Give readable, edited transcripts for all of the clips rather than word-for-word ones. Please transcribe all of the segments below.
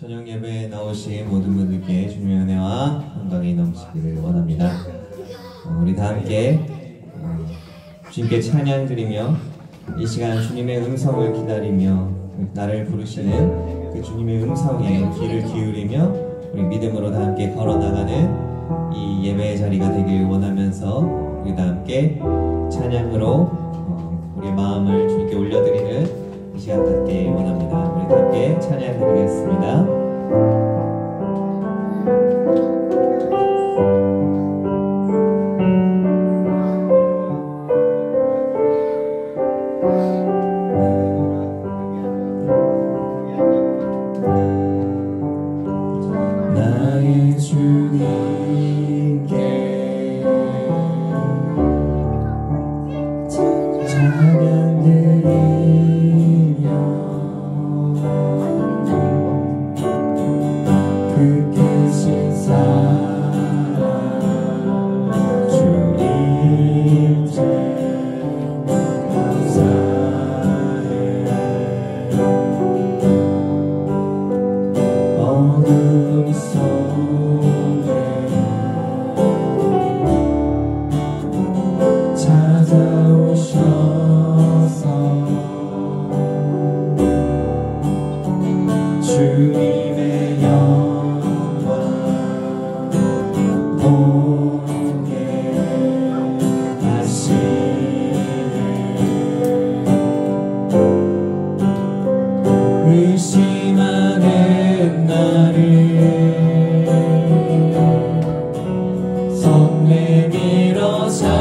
저녁 예배에 나오신 모든 분들께 주님의 은혜와 평강이 넘치기를 원합니다. 우리 다 함께 주님께 찬양 드리며 이 시간 주님의 음성을 기다리며 나를 부르시는 그 주님의 음성에 귀를 기울이며 우리 믿음으로 다 함께 걸어나가는 이 예배의 자리가 되길 원하면서 우리 다 함께 찬양으로 우리의 마음을 주님께 올려드리는 이 시간 갖길 원합니다. 우리 다 함께 찬양 드리겠습니다. 나의 주님께 찬양 드리며 그 크신 사랑 주 임재 감사해. 어둠 속에 찾아오셔서 주님의 영광 보게 하시네. 의심하는 나를 손 내밀어 잡아주시네.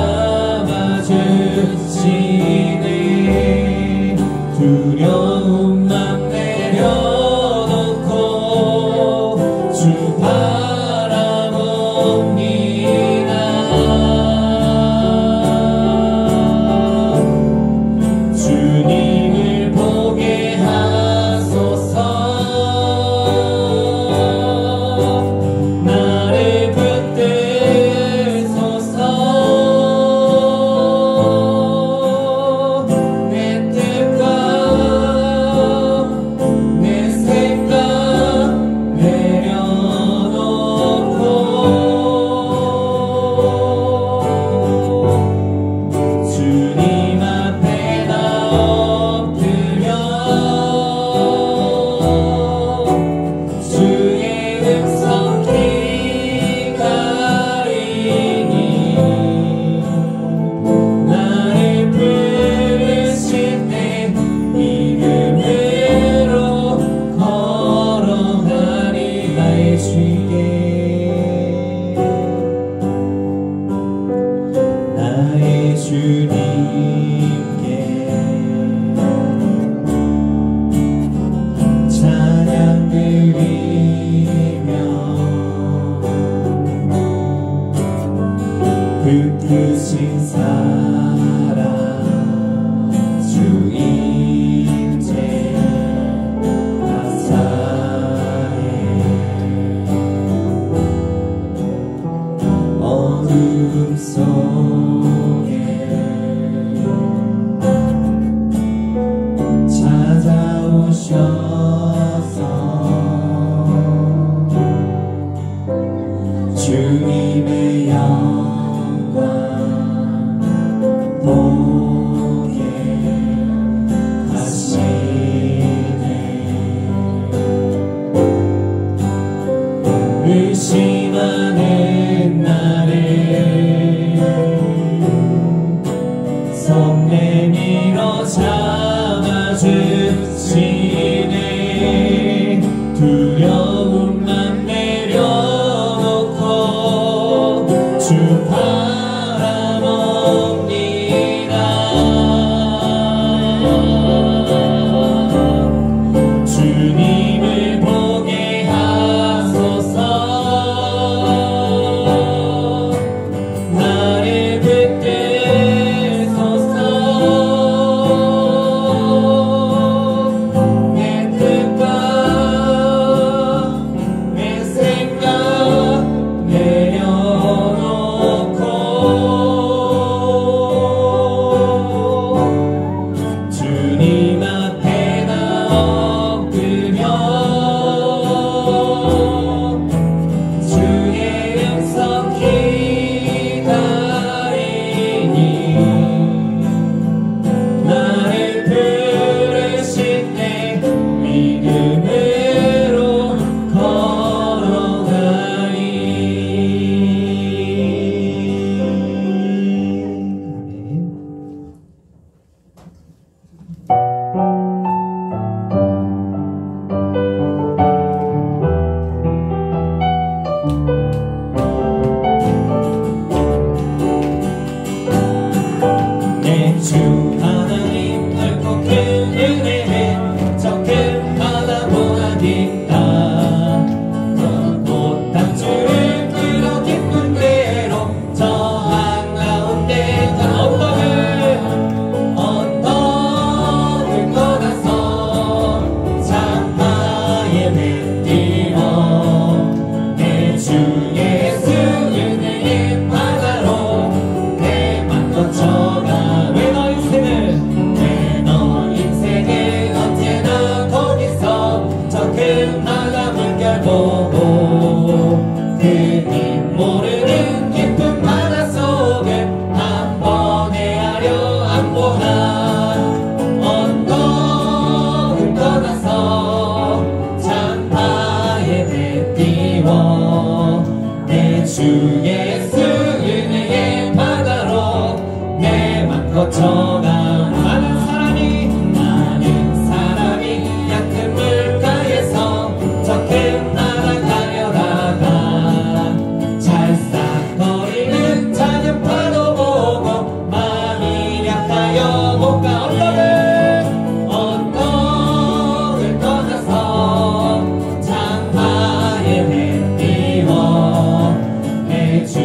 두려움만 내려놓고 주 바라봅니다. 주님을 보게 하소서. 나를 붙드소서. 내 뜻과 내 생각 내려놓고 주님 앞에 나 엎드려 주의 음성 기다리니 나를 부르실 때 믿음으로 걸어가리. 나의 주께 나의 주님께 찬양 드리며 그 크신 사랑 주 임재 감사해. 어둠 속에 찾아오셔서 주님의 영광 보게 하시네. 의심하는 나를 손 내밀어 잡아주시네. 두려움만 내려놓고 주 바라봅니다. 주님을 보게 하소서. 작은 바다 물결 보고 그님 모르는 깊은 바다 속에 한 번 헤아려 안보한 언덕을 떠나서 장파에 배 띄워 내 주 예수 은혜의 바다로 내 맘 거쳐가 많은 사람이 얕은 물가에서 저 큰 나라 가려다가 찰싹거리는 작은 파도 보고 마음이 약하여 못 가 언덕을 떠나서 장파에 배 띄워 내 주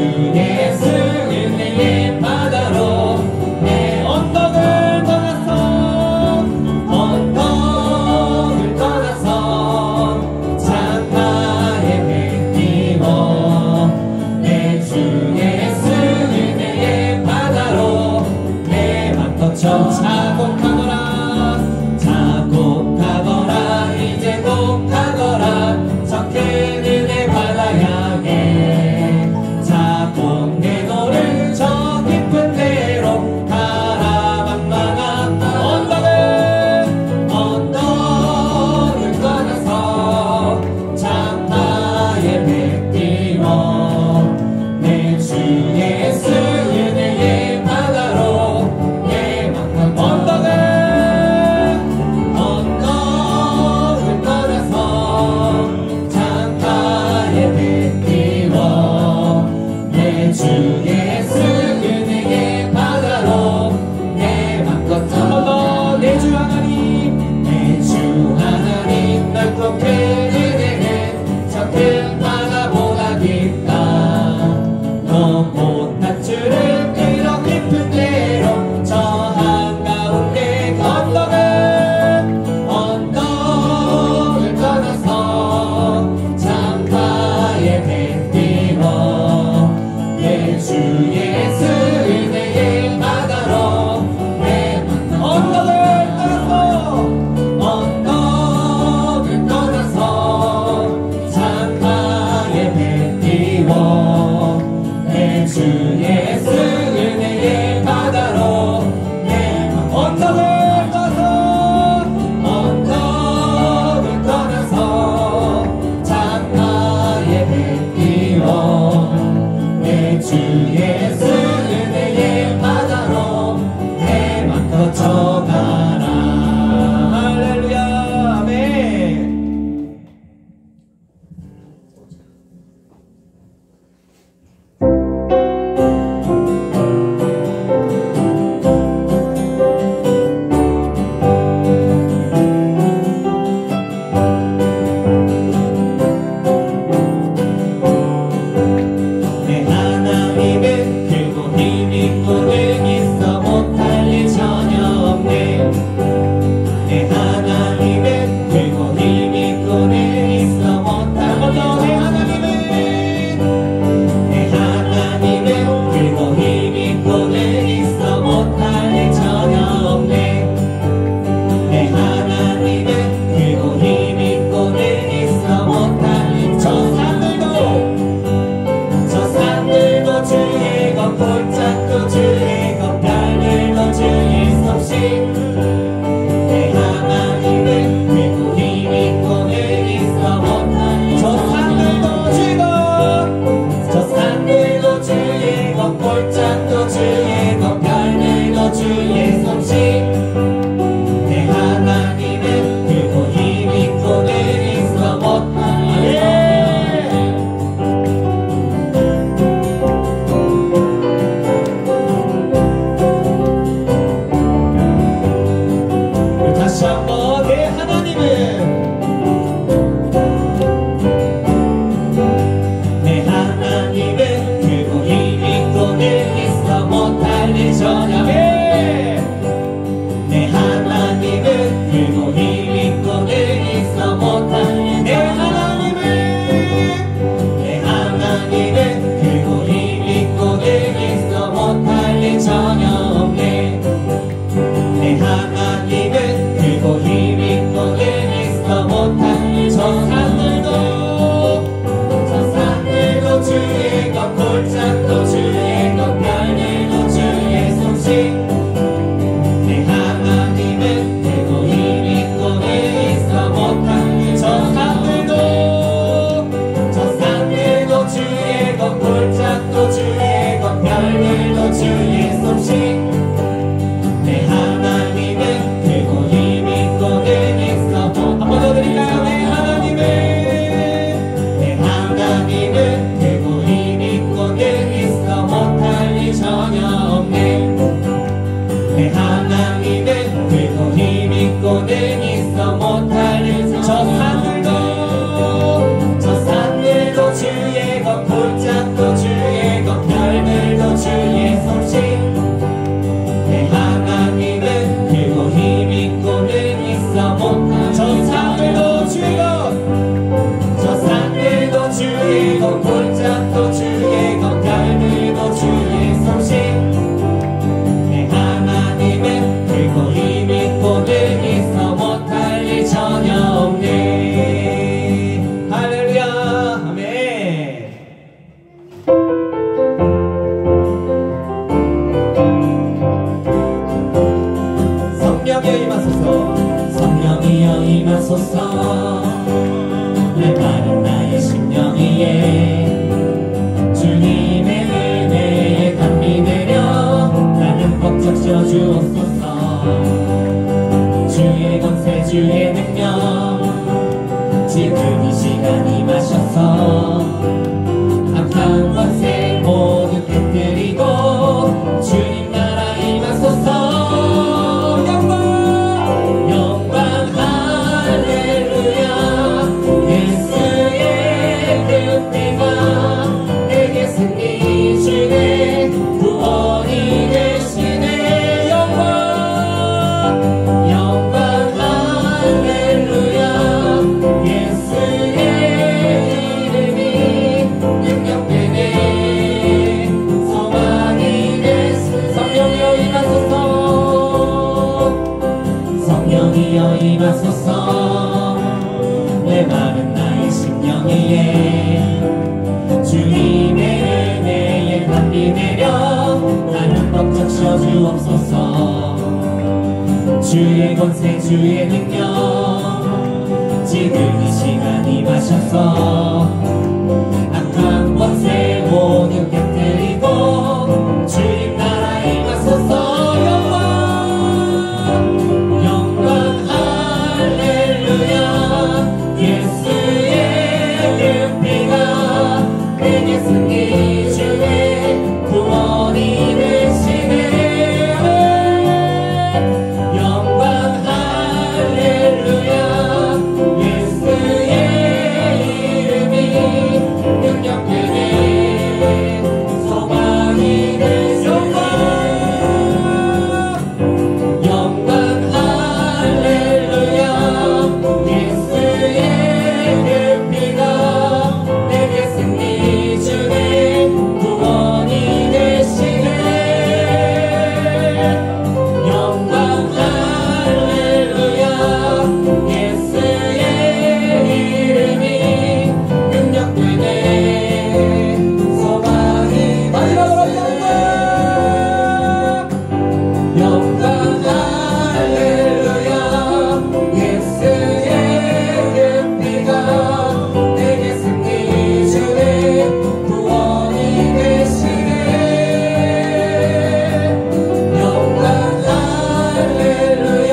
위에 주님의 은혜에 담비 내려 나는 벅적 쉬어주옵소서. 주의 권세 주의 능력 지금 이 시간 임하셔서 악한 권세 모두 깨뜨리고 주님 나라 임하소서. 영광 할렐루야. 예수의 그 피가 내게 승리 주네 구원이 되시네. 영광 할렐루야. 예수의 이름이 능력되네 소망이 되시네. 영광 할렐루야. 예수의 그 피가 내게 승리 주네 구원이 되시네. 영광 할렐루야. 예수의 이름이 능력되네 소망이 마지막으로 영광 할렐루야. 예수의 그 피가 내게 승리 주네 구원이 되시네. 영광 할렐루야.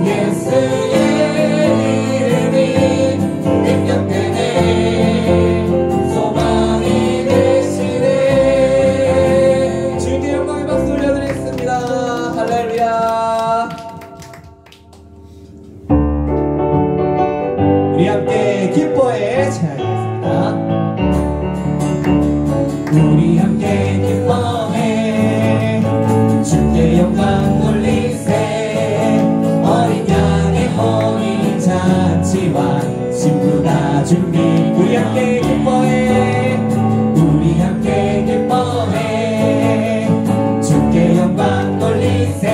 예수의 이름이 능력되네 소망이 되시네. 주님께 영광의 박수 올려드리겠습니다. 할렐루야. 우리 함께 기뻐해 찬양하겠습니다. 우리 함께 기뻐해 주께 영광 돌리세. 어린 양의 혼인 잔치와 신부가 준비. 우리 함께 기뻐해 우리 함께 기뻐해 주께 영광 돌리세.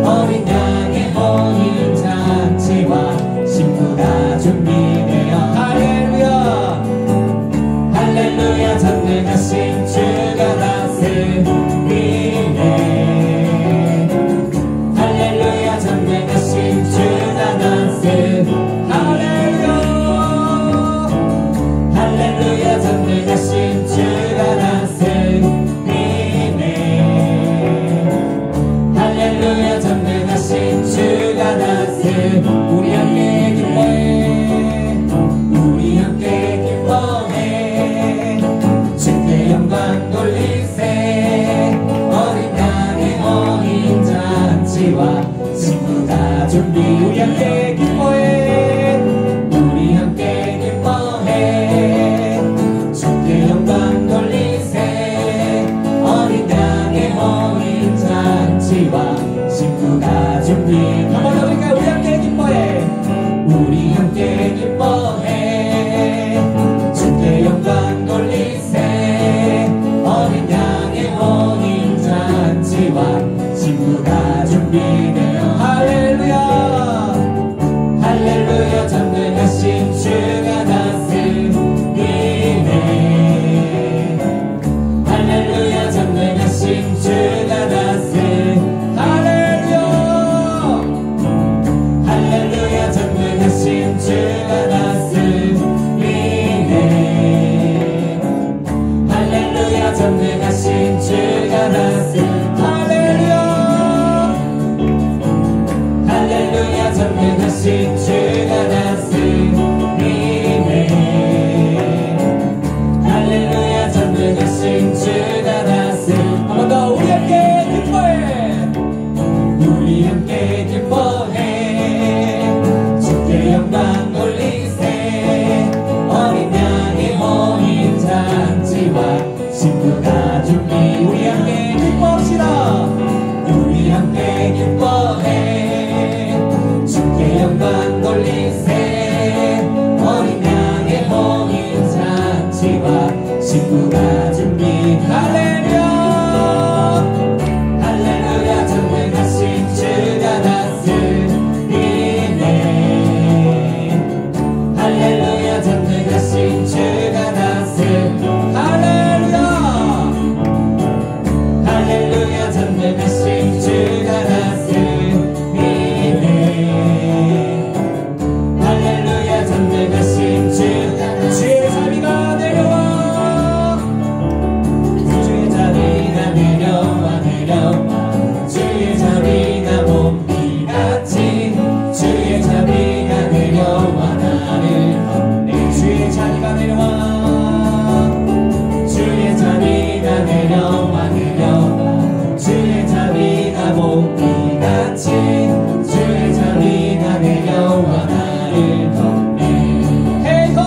어린 양의 혼인 잔치와 신부가 준비되어 할렐루야. 할렐루야. 전능하신 주가 다스리네. 할렐루야. 전능하신 주가 다스리네. 할렐루야. 전능하신 주가 다스리네. 할렐루야 할렐루야 전능하신 주가 다스리네. 할렐루야 전능하신 주가 주의 자비가 내려와 주의 자비가 내려와 내려와 주의 자비가 봄비같이 주의 자비가 내려와 나를 덮네. 주의 자비가 내려와 주의 자비가 내려와 내려와 주의 자비가 봄비같이 주의 자비가 내려와 나를 덮네. 헤이호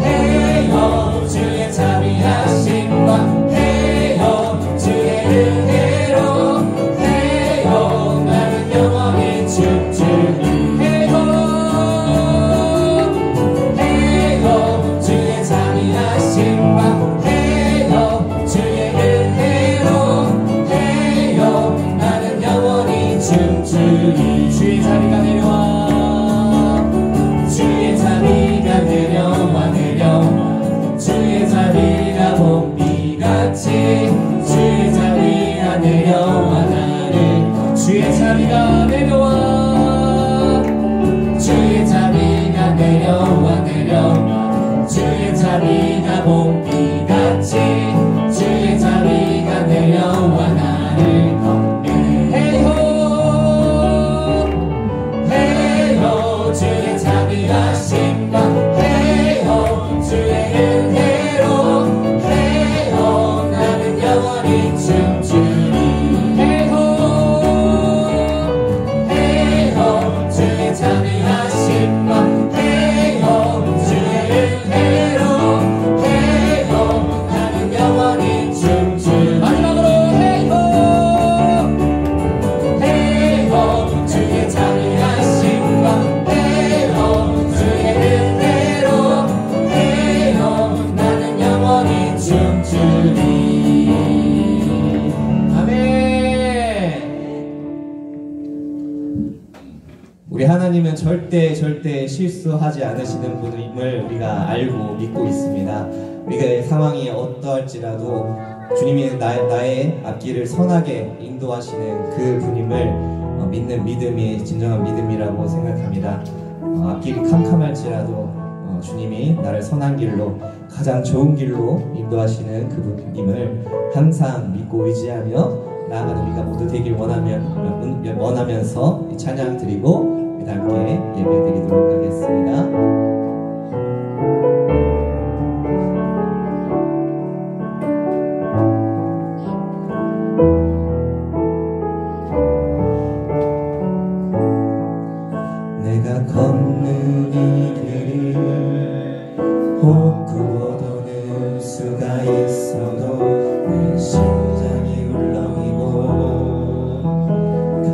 헤이호 주의 자비하심과 헤이호 주의 은혜로 헤이호 나는 영원히 춤추리. 헤이호 헤이호 주의 자비하심과 헤이호 주의 은혜로 헤이호 나는 영원히 춤추리. 주의 자비가 내려와 주의 자비가 내려와 내려와 주의 자비가 봄비같이 주의 자비가 내려와 나를 주의 자비가 내려와 주의 자비가 내려와 내려와 주의 자비가 봄비같이 주의 자비가 내려와 나를 덮네. 헤이호 헤이호 주의 자비하심과 헤이호 주의 은혜로 헤이호 나는 영원히 춤추리. 헤이호 헤이호 주의 자비하심과 헤이호 주의 은혜로 헤이호 나는 영원히 춤추리. 마지막으로 헤이호 헤이호 주의 자비하심과 헤이호 주의 은혜로 헤이호 나는 영원히 춤추리. 아멘. 우리 하나님은 절대 실수하지 않으시는 분임을 우리가 알고 믿고 있습니다. 우리가 상황이 어떠할지라도 주님이 나의 앞길을 선하게 인도하시는 그 분임을 믿는 믿음이 진정한 믿음이라고 생각합니다. 앞길이 캄캄할지라도 주님이 나를 선한 길로 가장 좋은 길로 인도하시는 그 분임을 항상 믿고 의지하며 나아가는 우리가 모두 되길 원하면서 찬양 드리고 함께 예배 드리도록 하겠습니다. 내가 걷는 이 길을 혹구어도 늘 수가 있어도 내 심장이 울렁이고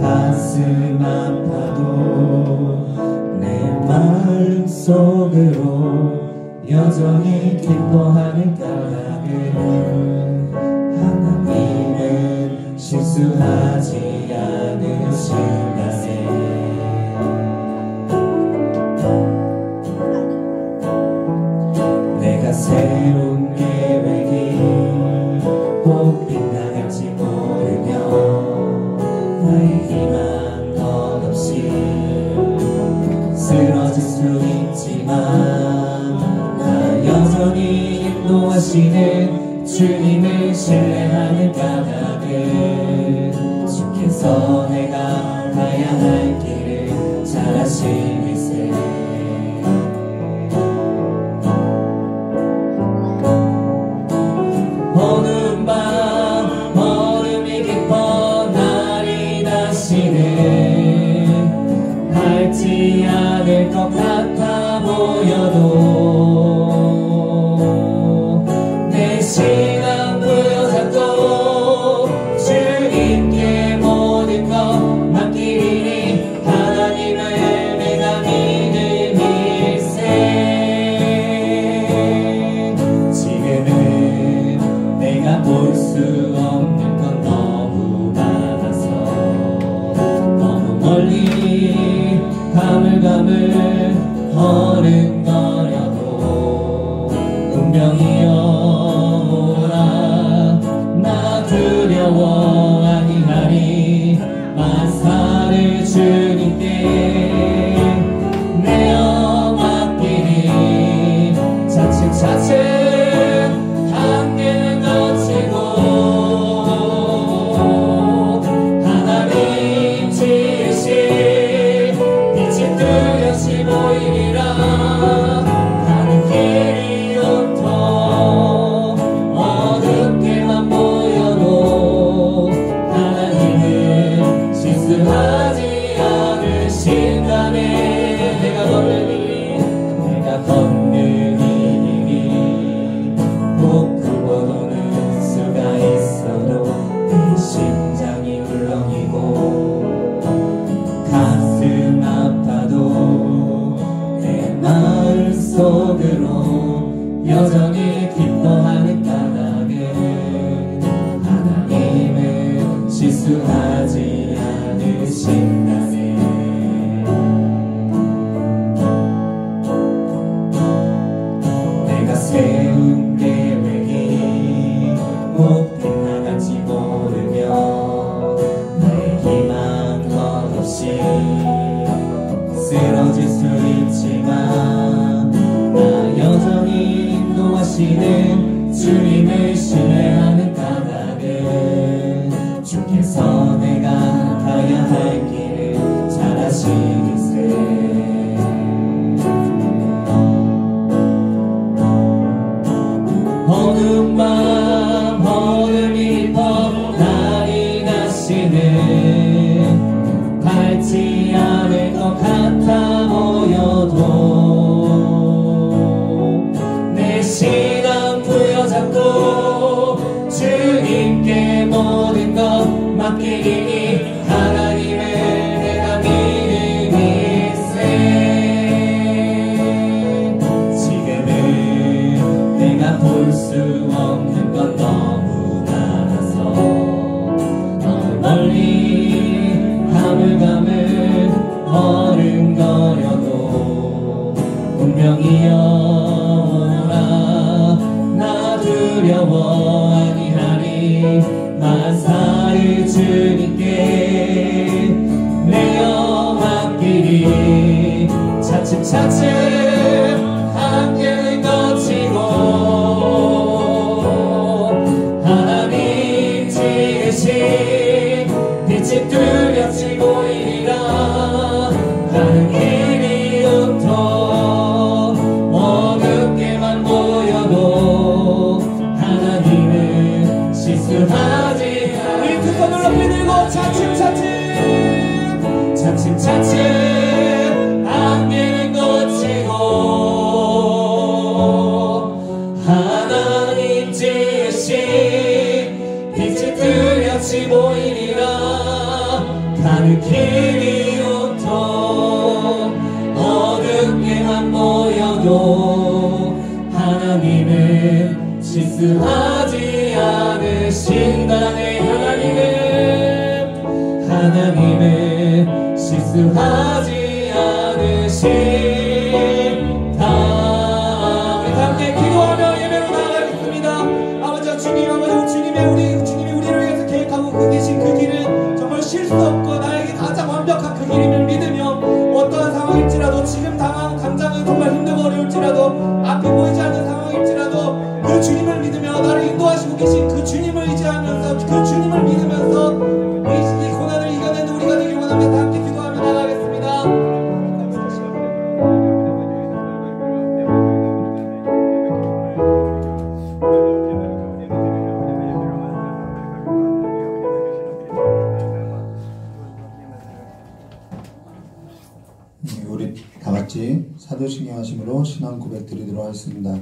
가슴 아파도 내 마음속으로 여전히 기뻐하는 까닭은 하나님은 실수하지 않으신다네. 내가 새로운 계획이 꼭 빗나갈지 모르며 나의 희망 덧없이 쓰러질 수 있지만 나 여전히 인도하시는 주님을 신뢰하는 까닭은 주께서 내가 가야 할 길을 잘 아시니세. 어두운 밤 얼음이 깊어 날이 다시는 밝지 않을 것 같아 보여도 내 시간 부여잡고 주님께 모든 것 맡기리니 하나님을 내가 어른거려도 운명이여 오라 나 두려워 아니하리 만사를 주님께 내어 맡기리 차츰차츰 한계는 거치고 하나님 지으신 빛이 뚜렷이 보이리라 가는 길이 온통 어둡게만 보여도 하나님은 실수하지 않으신다네 내가 걷는 이 길이 높고 도는 수가 있어도 내 심장이 울렁이고 가슴 아파도 내 마음 속으로 여전히 기뻐하는 까닭은 하나님은 실수하지 않으신다네 내가 세운 계획이 못된 나갈지 모르며 나의 희망 것없이 쓰러질 수 있지만 나 여전히 인도하시는 주님을 신뢰하는 까닭은 주께서 내가 가야 할 길을 잘 아시겠세 어두운 밤 어둠이 퍽날이 나시는 닳지 않을 것 같아 보여도 내 신앙 부여잡고 주님께 모든 것 맡기리니 하나님을 내가 믿음일세 지금은 내가 볼 수 없는 건 너무 많아서 너무 멀리 가물가물 어른거려도 운명이여 오라 나 두려워 아니하리 만사를 주님께 내어 맡기리 차츰차츰 한계를 거치고 하나님 지으신 빛이 뚜렷이 보이리라 가는 길이 온통 어둡게만 보여도 하나님은 실수하지 우리 두 손을 높이 들고 차츰차츰 한계는 거치고 하나님 지으신 빛이 뚜렷이 보이리라 가는 길이 온통 어둡게만 보여도 하나님은 실수하지 않으신다네 하나님은 실수하지 않으신다 우리 함께 기도하며 예배로 나아가겠습니다 아버지 주님 주님이 우리를 위해서 계획하고 계신 그 길은 정말 실수 없고 나에게 가장 완벽한 그 길임을 믿으며 어떠한 상황일지라도 지금 당장은 정말 힘들고 어려울지라도 앞이 보이지 않는 상황일지라도 그 주님을 믿으며 나를 인도하시고 계신 그 주님을 의지하면서 그 주님을 믿으면서 이 고난을 이겨내는 우리가 되길 원합니다. 함께 기도하며 나가겠습니다. 우리 다같이 사도신경 하심으로 신앙 고백 드리도록 하겠습니다.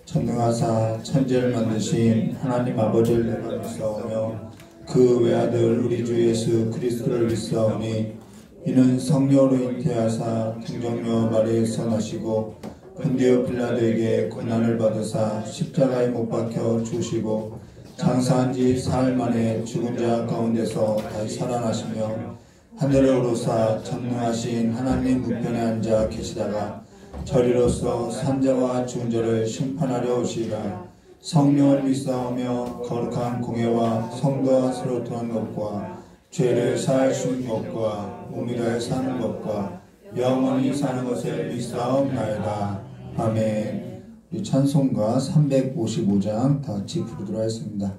전능하사 천지를 만드신 하나님 아버지를 내가 믿사오며 그 외아들 우리 주 예수 그리스도를 믿사오니 이는 성령으로 잉태하사 동정녀 마리에서 나시고 본디오 빌라도에게 고난을 받으사 십자가에 못 박혀 죽으시고 장사한 지 사흘 만에 죽은 자 가운데서 다시 살아나시며 하늘에 오르사 전능하신 하나님 우편에 앉아 계시다가 저리로서 산자와 중자를 심판하려 오시리라. 성령을 믿사오며 거룩한 공예와 성도와 서로토한 것과 죄를 사할 수 있는 것과 몸이 다해 사는 것과 영원히 사는 것을 믿사옵나이다. 아멘. 우리 찬송가 355장 다 같이 부르도록 하겠습니다.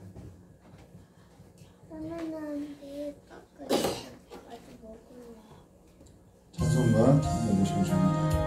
찬송가 355장입니다.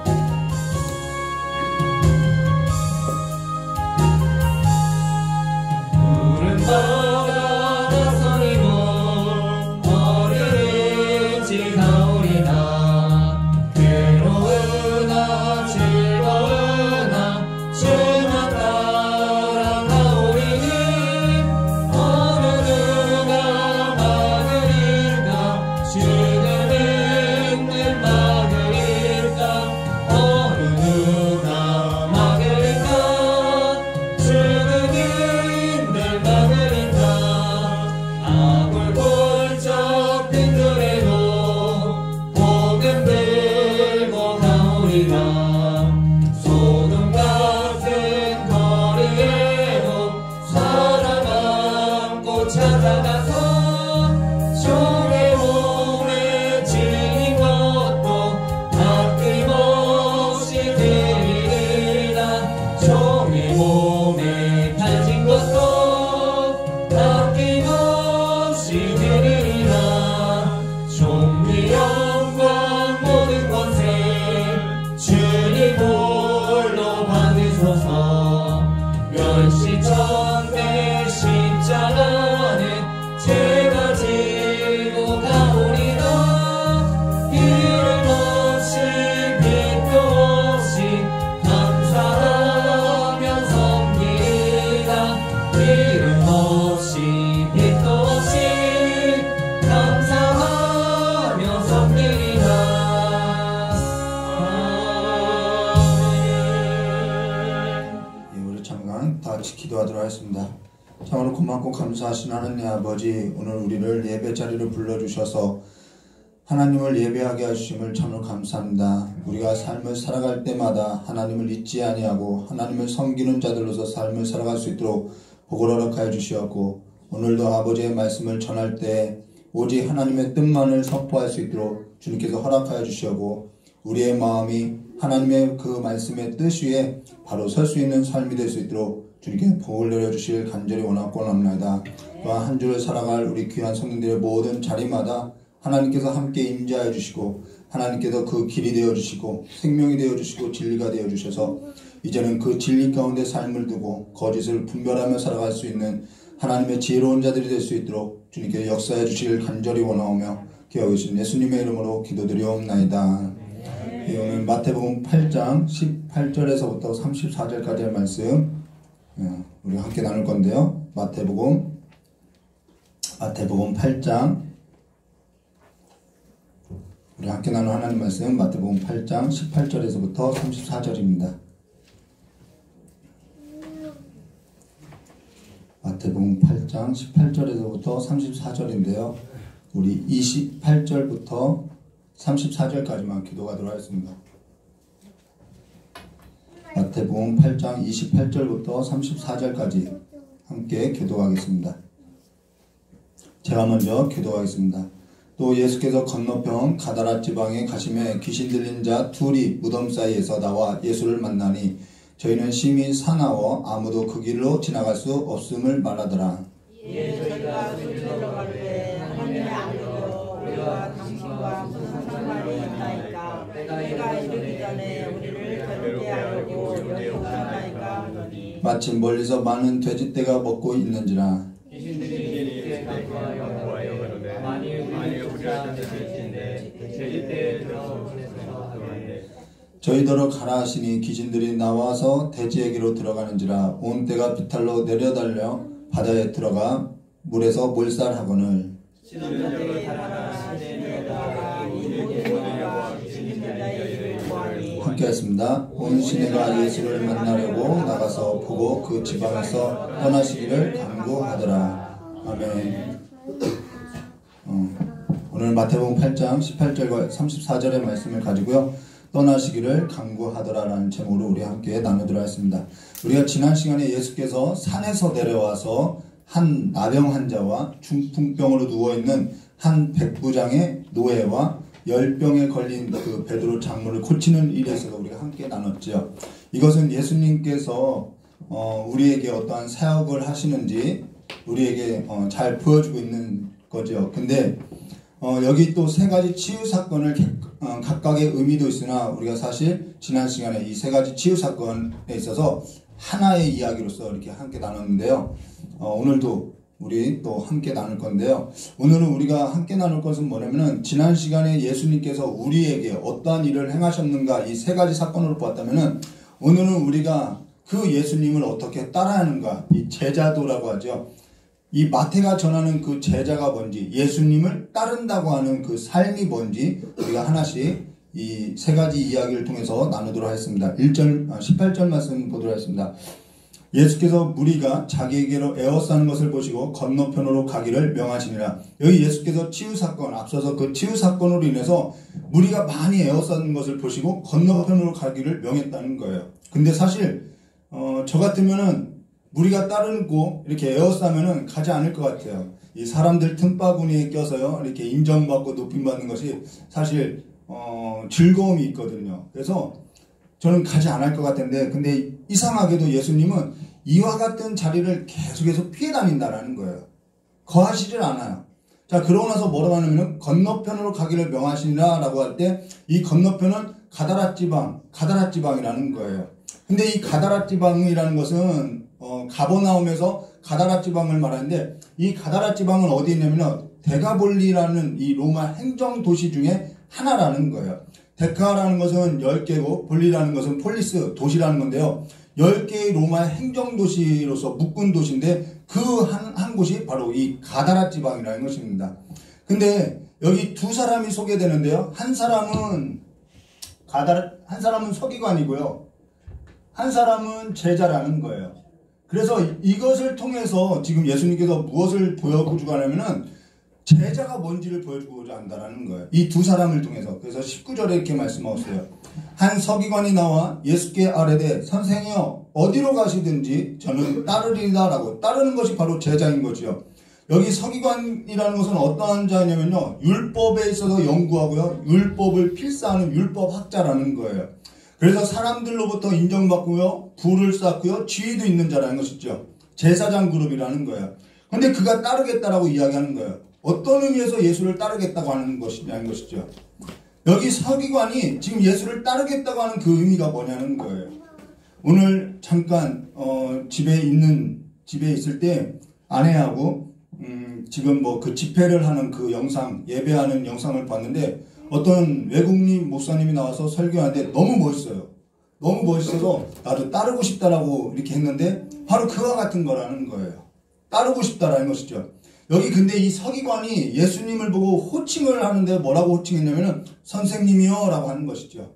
기도하도록 하겠습니다. 참으로 고맙고 감사하신 하나님 아버지, 오늘 우리를 예배 자리로 불러주셔서 하나님을 예배하게 하심을 참으로 감사합니다. 우리가 삶을 살아갈 때마다 하나님을 잊지 아니하고 하나님을 섬기는 자들로서 삶을 살아갈 수 있도록 복을 허락하여 주시었고, 오늘도 아버지의 말씀을 전할 때 오직 하나님의 뜻만을 선포할 수 있도록 주님께서 허락하여 주시고, 우리의 마음이 하나님의 그 말씀의 뜻 위에 바로 설 수 있는 삶이 될 수 있도록 주님께 복을 내려주실 간절히 원하고 원합니다. 또한 한 주를 살아갈 우리 귀한 성도들의 모든 자리마다 하나님께서 함께 임재하여 주시고, 하나님께서 그 길이 되어주시고 생명이 되어주시고 진리가 되어주셔서 이제는 그 진리 가운데 삶을 두고 거짓을 분별하며 살아갈 수 있는 하나님의 지혜로운 자들이 될 수 있도록 주님께 역사해 주시길 간절히 원하오며 기억하신 예수님의 이름으로 기도드리옵나이다. 예, 오늘 마태복음 8장 18절에서부터 34절까지의 말씀 우리 함께 나눌 건데요. 마태복음 8장 우리 함께 나눌 하나님 말씀 마태복음 8장 18절에서부터 34절입니다. 마태복음 8장 18절에서부터 34절인데요. 우리 28절부터 34절까지만 기도하도록 하겠습니다. 마태복음 8장 28절부터 34절까지 함께 기도하겠습니다. 제가 먼저 기도하겠습니다. 또 예수께서 건너편 가다라 지방에 가심에 귀신 들린 자 둘이 무덤 사이에서 나와 예수를 만나니 저희는 심히 사나워 아무도 그 길로 지나갈 수 없음을 말하더라. 저희가 그리로 갈 때 하나님의 아들로 우리와 당신과 무슨 상관이 있나이까? 내가 이르기 전에 우리를 괴롭게 하려고 여기 오셨나이까 하더니 마침 멀리서 많은 돼지떼가 먹고 있는지라. 귀신들이 이에 간구하여 그러되 만일 우리가 돼지인데 돼지떼에 들어서 하는데 저희더러 가라 하시니 귀신들이 나와서 돼지에게로 들어가는지라. 온 떼가 비탈로 내려달려 바다에 들어가 물에서 몰살하거늘. 함께 했습니다. 온 시내가 예수를 만나려고 나가서 보고 그 지방에서 떠나시기를 간구하더라. 아멘. 오늘 마태복음 8장 18절과 34절의 말씀을 가지고요. 떠나시기를 간구하더라라는 제목으로 우리 함께 나누도록 하겠습니다. 우리가 지난 시간에 예수께서 산에서 내려와서 한 나병 환자와 중풍병으로 누워있는 한 백부장의 노예와 열병에 걸린 그 베드로 장로를 고치는 일에 있어서 우리가 함께 나눴죠. 이것은 예수님께서 우리에게 어떠한 사역을 하시는지 우리에게 잘 보여주고 있는 거죠. 근데 여기 또 세 가지 치유 사건을 각각의 의미도 있으나 우리가 사실 지난 시간에 이 세 가지 치유 사건에 있어서 하나의 이야기로서 이렇게 함께 나눴는데요. 오늘도 우리 또 함께 나눌 건데요. 오늘은 우리가 함께 나눌 것은 뭐냐면은 지난 시간에 예수님께서 우리에게 어떠한 일을 행하셨는가 이 세 가지 사건으로 보았다면은 오늘은 우리가 그 예수님을 어떻게 따라하는가 이 제자도라고 하죠. 이 마태가 전하는 그 제자가 뭔지 예수님을 따른다고 하는 그 삶이 뭔지 우리가 하나씩 이 세 가지 이야기를 통해서 나누도록 하겠습니다. 18절 말씀 보도록 하겠습니다. 예수께서 무리가 자기에게로 에워싸는 것을 보시고 건너편으로 가기를 명하시니라. 여기 예수께서 치유사건, 앞서서 그 치유사건으로 인해서 무리가 많이 에워싸는 것을 보시고 건너편으로 가기를 명했다는 거예요. 근데 사실 저 같으면은 무리가 따르고 이렇게 에워싸면은 가지 않을 것 같아요. 이 사람들 틈바구니에 껴서요 이렇게 인정받고 높임받는 것이 사실 즐거움이 있거든요. 그래서 저는 가지 않을 것 같은데 근데 이상하게도 예수님은 이와 같은 자리를 계속해서 피해 다닌다라는 거예요. 거하시질 않아요. 자, 그러고 나서 뭐라고 하냐면 건너편으로 가기를 명하시니라 라고 할 때 이 건너편은 가다라 지방이라는 거예요. 근데 이 가다라 지방이라는 것은 가버나움에서 가다라 지방을 말하는데 이 가다라 지방은 어디 있냐면 데가볼리라는 이 로마 행정 도시 중에 하나라는 거예요. 데카라는 것은 10개고 볼리라는 것은 폴리스 도시라는 건데요. 10개의 로마 행정도시로서 묶은 도시인데 그 한 곳이 바로 이 가다라 지방이라는 것입니다. 근데 여기 두 사람이 소개되는데요. 한 사람은 서기관이고요. 한 사람은 제자라는 거예요. 그래서 이것을 통해서 지금 예수님께서 무엇을 보여주고 하냐면은 제자가 뭔지를 보여주고자 한다는 거예요. 이 두 사람을 통해서. 그래서 19절에 이렇게 말씀하셨어요. 한 서기관이 나와 예수께 아뢰되 선생이여 어디로 가시든지 저는 따르리다 라고. 따르는 것이 바로 제자인 거죠. 여기 서기관이라는 것은 어떠한 자냐면요. 율법에 있어서 연구하고요. 율법을 필사하는 율법학자라는 거예요. 그래서 사람들로부터 인정받고요. 부를 쌓고요. 지위도 있는 자라는 것이죠. 제사장 그룹이라는 거예요. 근데 그가 따르겠다라고 이야기하는 거예요. 어떤 의미에서 예수를 따르겠다고 하는 것이냐는 것이죠. 여기 서기관이 지금 예수를 따르겠다고 하는 그 의미가 뭐냐는 거예요. 오늘 잠깐 집에 있을 때 아내하고 지금 뭐 그 집회를 하는 그 영상, 예배하는 영상을 봤는데 어떤 외국인 목사님이 나와서 설교하는데 너무 멋있어요. 너무 멋있어서 나도 따르고 싶다라고 이렇게 했는데 바로 그와 같은 거라는 거예요. 따르고 싶다라는 것이죠. 여기 근데 이 서기관이 예수님을 보고 호칭을 하는데 뭐라고 호칭했냐면은 선생님이요 라고 하는 것이죠.